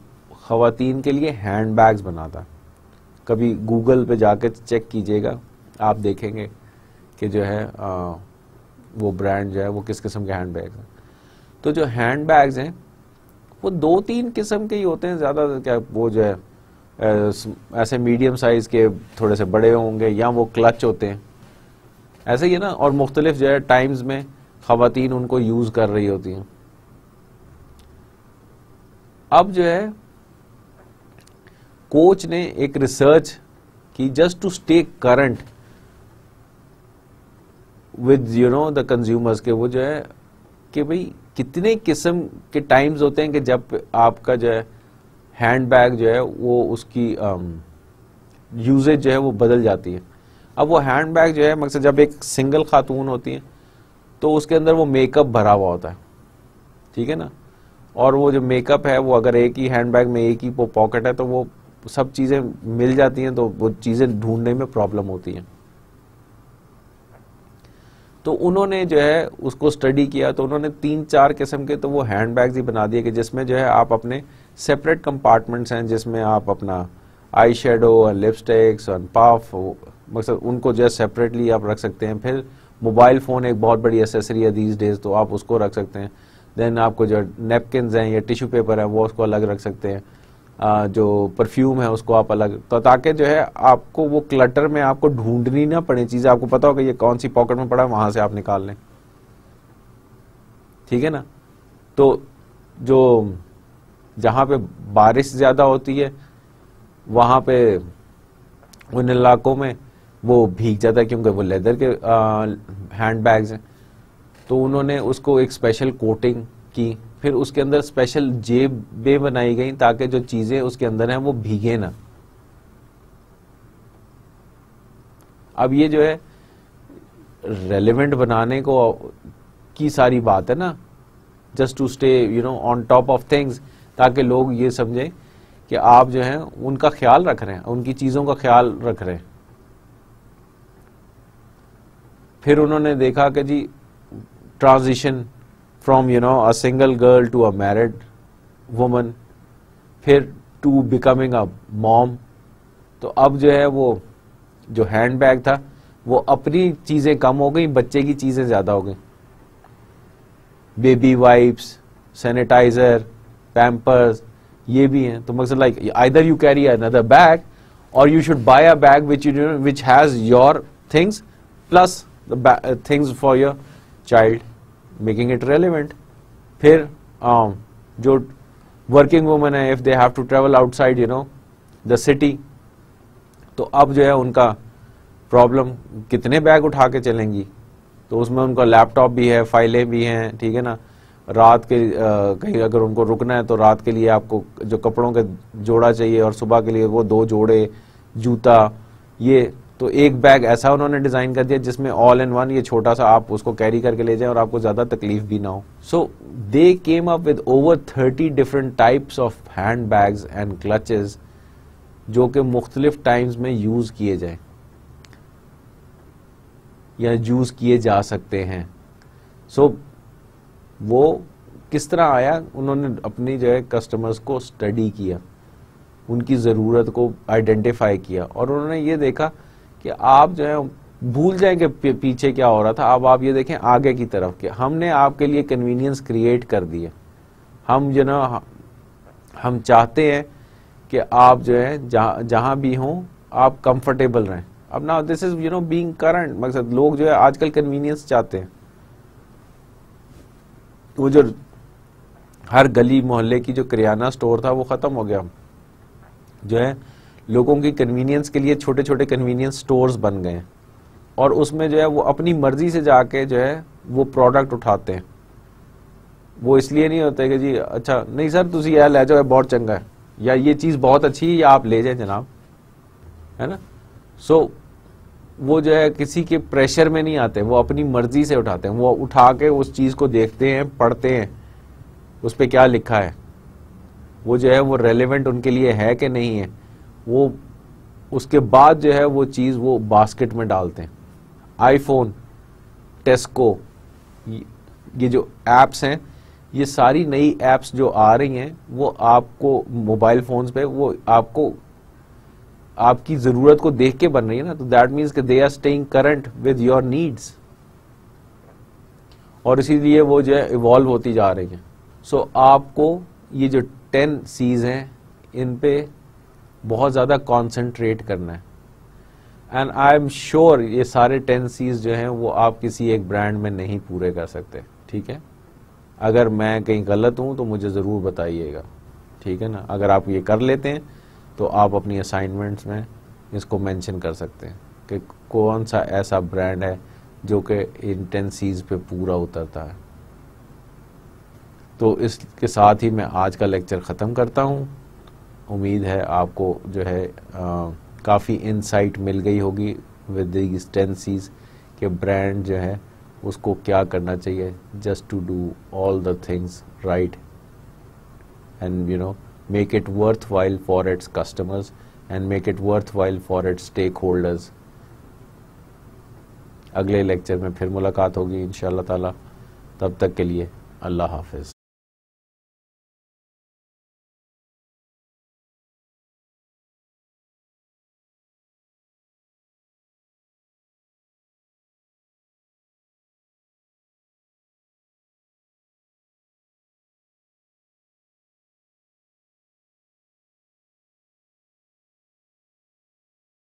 خواتین کے لیے ہینڈ بیگز بناتا ہے. کبھی گوگل پہ جا کے چیک کیجئے گا, آپ دیکھیں گے کہ جو ہے وہ برانڈ جو ہے وہ کس قسم کے ہینڈ بیگز ہیں. تو جو ہینڈ بیگز ہیں وہ 2-3 قسم کے ہی ہوتے ہیں زیادہ, کیا وہ جو ہے ایسے میڈیم سائز کے تھوڑے سے بڑے ہوں گے, یا وہ کلچ ہوتے ہیں ایسے ہی ہے نا, اور مختلف جو ہے ٹائمز میں خواتین ان کو یوز کر رہی ہوتی ہیں. اب جو ہے کوچ نے ایک ریسرچ کی just to stay current with the consumers, کے وہ جو ہے کہ بھئی کتنے قسم کے ٹائمز ہوتے ہیں کہ جب آپ کا جو ہے ہینڈ بیگ جو ہے وہ اس کی یوزیج جو ہے وہ بدل جاتی ہے. اب وہ ہینڈ بیگ جو ہے مقصد جب ایک سنگل خاتون ہوتی ہے تو اس کے اندر وہ میک اپ بھرا ہوا ہوتا ہے, ٹھیک ہے نا, اور وہ جو میک اپ ہے وہ اگر ایک ہی ہینڈ بیگ میں ایک ہی پاکٹ ہے تو وہ سب چیزیں مل جاتی ہیں, تو وہ چیزیں ڈھونڈنے میں پرابلم ہوتی ہیں. تو انہوں نے جو ہے اس کو اسٹڈی کیا تو انہوں نے 3-4 قسم کے تو وہ ہینڈ بیگز ہی بنا دیے کہ جس میں جو ہے آپ اپنے سیپریٹ کمپارٹمنٹس ہیں, جس میں آپ اپنا آئی شیڈو, لپسٹکس اور پاف, مقصد ان کو جو ہے سیپریٹلی آپ رکھ سکتے ہیں. پھر موبائل فون ایک بہت بڑی ایسیسری ہے دیز ڈیز, تو آپ اس کو رکھ سکتے ہیں. دین آپ کو جو نیپکنز ہیں یا ٹیشو پیپر ہے وہ اس کو الگ رکھ سکتے ہیں. جو پرفیوم ہے اس کو آپ الگ, تو تاکہ جو ہے آپ کو وہ کلٹر میں آپ کو ڈھونڈنی نہ پڑے چیزیں, آپ کو پتا ہو کہ یہ کون سی پاکٹ میں پڑا ہے, وہاں سے آپ نکال لیں, ٹھیک ہے نا. تو جو جہاں پہ بارش زیادہ ہوتی ہے وہاں پہ ان علاقوں میں وہ بھیگ جاتا ہے کیونکہ وہ لیدر کے ہینڈ بیگز ہیں. تو انہوں نے اس کو ایک اسپیشل کوٹنگ کی, پھر اس کے اندر اسپیشل جیبیں بنائی گئیں تاکہ جو چیزیں اس کے اندر ہیں وہ بھیگے نہ. اب یہ جو ہے ریلیونٹ بنانے کو کی ساری بات ہے نا, just to stay on top of things, تاکہ لوگ یہ سمجھیں کہ آپ جو ہیں ان کا خیال رکھ رہے ہیں, ان کی چیزوں کا خیال رکھ رہے ہیں. پھر انہوں نے دیکھا کہ جی transition from a single girl to a married woman, پھر to becoming a mom. تو اب جو ہے وہ جو ہینڈ بیگ تھا وہ اپنی چیزیں کم ہو گئی, بچے کی چیزیں زیادہ ہو گئیں. بیبی وائپس, سینیٹائزر, پیمپرز, یہ بھی ہیں. تو مقصد like either you carry another bag or you should buy a bag which has your things plus the things for your child, making it relevant. پھر جو ورکنگ وومن ہے, if they have to travel outside the city, تو اب جو ہے ان کا problem کتنے bag اٹھا کے چلیں گی. تو اس میں ان کا لیپ ٹاپ بھی ہے, فائلیں بھی ہیں, ٹھیک ہے نا. رات کے کہیں اگر ان کو رکنا ہے تو رات کے لیے آپ کو جو کپڑوں کے جوڑا چاہیے, اور صبح کے لیے وہ 2 جوڑے, جوتا, یہ. تو ایک بیگ ایسا انہوں نے ڈیزائن کر دیا جس میں آل ان ون, یہ چھوٹا سا آپ اس کو کیری کر کے لے جائیں اور آپ کو زیادہ تکلیف بھی نہ ہو. So they came up with over 30 different types of handbags and clutches جو کہ مختلف ٹائمز میں یوز کیے جائیں یا یوز کیے جا سکتے ہیں. سو وہ کس طرح آیا, انہوں نے اپنی جو ہے کسٹمرز کو اسٹڈی کیا, ان کی ضرورت کو آئیڈینٹیفائی کیا, اور انہوں نے یہ دیکھا کہ آپ جو ہے بھول جائیں کہ پیچھے کیا ہو رہا تھا. اب آپ یہ دیکھیں آگے کی طرف کہ ہم نے آپ کے لیے کنوینئنس کریٹ کر دی ہے. ہم ہم چاہتے ہیں کہ آپ جو ہے جہاں بھی ہوں آپ کمفرٹیبل رہیں. اب نا دس از بینگ کرنٹ, مقصد لوگ جو ہے آج کل کنوینئنس چاہتے ہیں. وہ جو ہر گلی محلے کی جو کریانہ سٹور تھا وہ ختم ہو گیا, جو ہے لوگوں کی کنوینئنس کے لیے چھوٹے چھوٹے کنوینئنس سٹورز بن گئے ہیں, اور اس میں جو ہے وہ اپنی مرضی سے جا کے جو ہے وہ پروڈکٹ اٹھاتے ہیں. وہ اس لیے نہیں ہوتے کہ جی اچھا نہیں سر تسی یہ لے جاؤ بہت چنگا ہے, یا یہ چیز بہت اچھی ہے یا آپ لے جائیں جناب, ہے نا. سو وہ جو ہے کسی کے پریشر میں نہیں آتے, وہ اپنی مرضی سے اٹھاتے ہیں, وہ اٹھا کے اس چیز کو دیکھتے ہیں, پڑھتے ہیں اس پہ کیا لکھا ہے, وہ جو ہے وہ ریلیونٹ ان کے لیے ہے کہ نہیں ہے, وہ اس کے بعد جو ہے وہ چیز وہ باسکٹ میں ڈالتے ہیں. آئی فون, ٹیسکو, یہ جو ایپس ہیں, یہ ساری نئی ایپس جو آ رہی ہیں وہ آپ کو موبائل فونز پہ, وہ آپ کو آپ کی ضرورت کو دیکھ کے بن رہی ہے نا, تو دیٹ مینس کہ they are staying current with your needs, اور اسی لیے وہ جو ہے ایوالو ہوتی جا رہی ہیں. سو آپ کو یہ جو 10 C's ہیں ان پہ بہت زیادہ کانسنٹریٹ کرنا ہے, اینڈ آئی ایم شیور یہ سارے 10 C's جو ہیں وہ آپ کسی ایک برانڈ میں نہیں پورے کر سکتے. ٹھیک ہے, اگر میں کہیں غلط ہوں تو مجھے ضرور بتائیے گا. ٹھیک ہے نا, اگر آپ یہ کر لیتے ہیں تو آپ اپنی اسائنمنٹس میں اس کو مینشن کر سکتے ہیں کہ کون سا ایسا برانڈ ہے جو کہ ان 10 C's پہ پورا اترتا ہے. تو اس کے ساتھ ہی میں آج کا لیکچر ختم کرتا ہوں. امید ہے آپ کو جو ہے کافی انسائٹ مل گئی ہوگی ود دیز 10 C's کہ برانڈ جو ہے اس کو کیا کرنا چاہیے, just to do all the things right and you know make it worthwhile for its customers and make it worthwhile for its stakeholders. اگلے لیکچر میں پھر ملاقات ہوگی انشاءاللہ تعالی, تب تک کے لیے اللہ حافظ.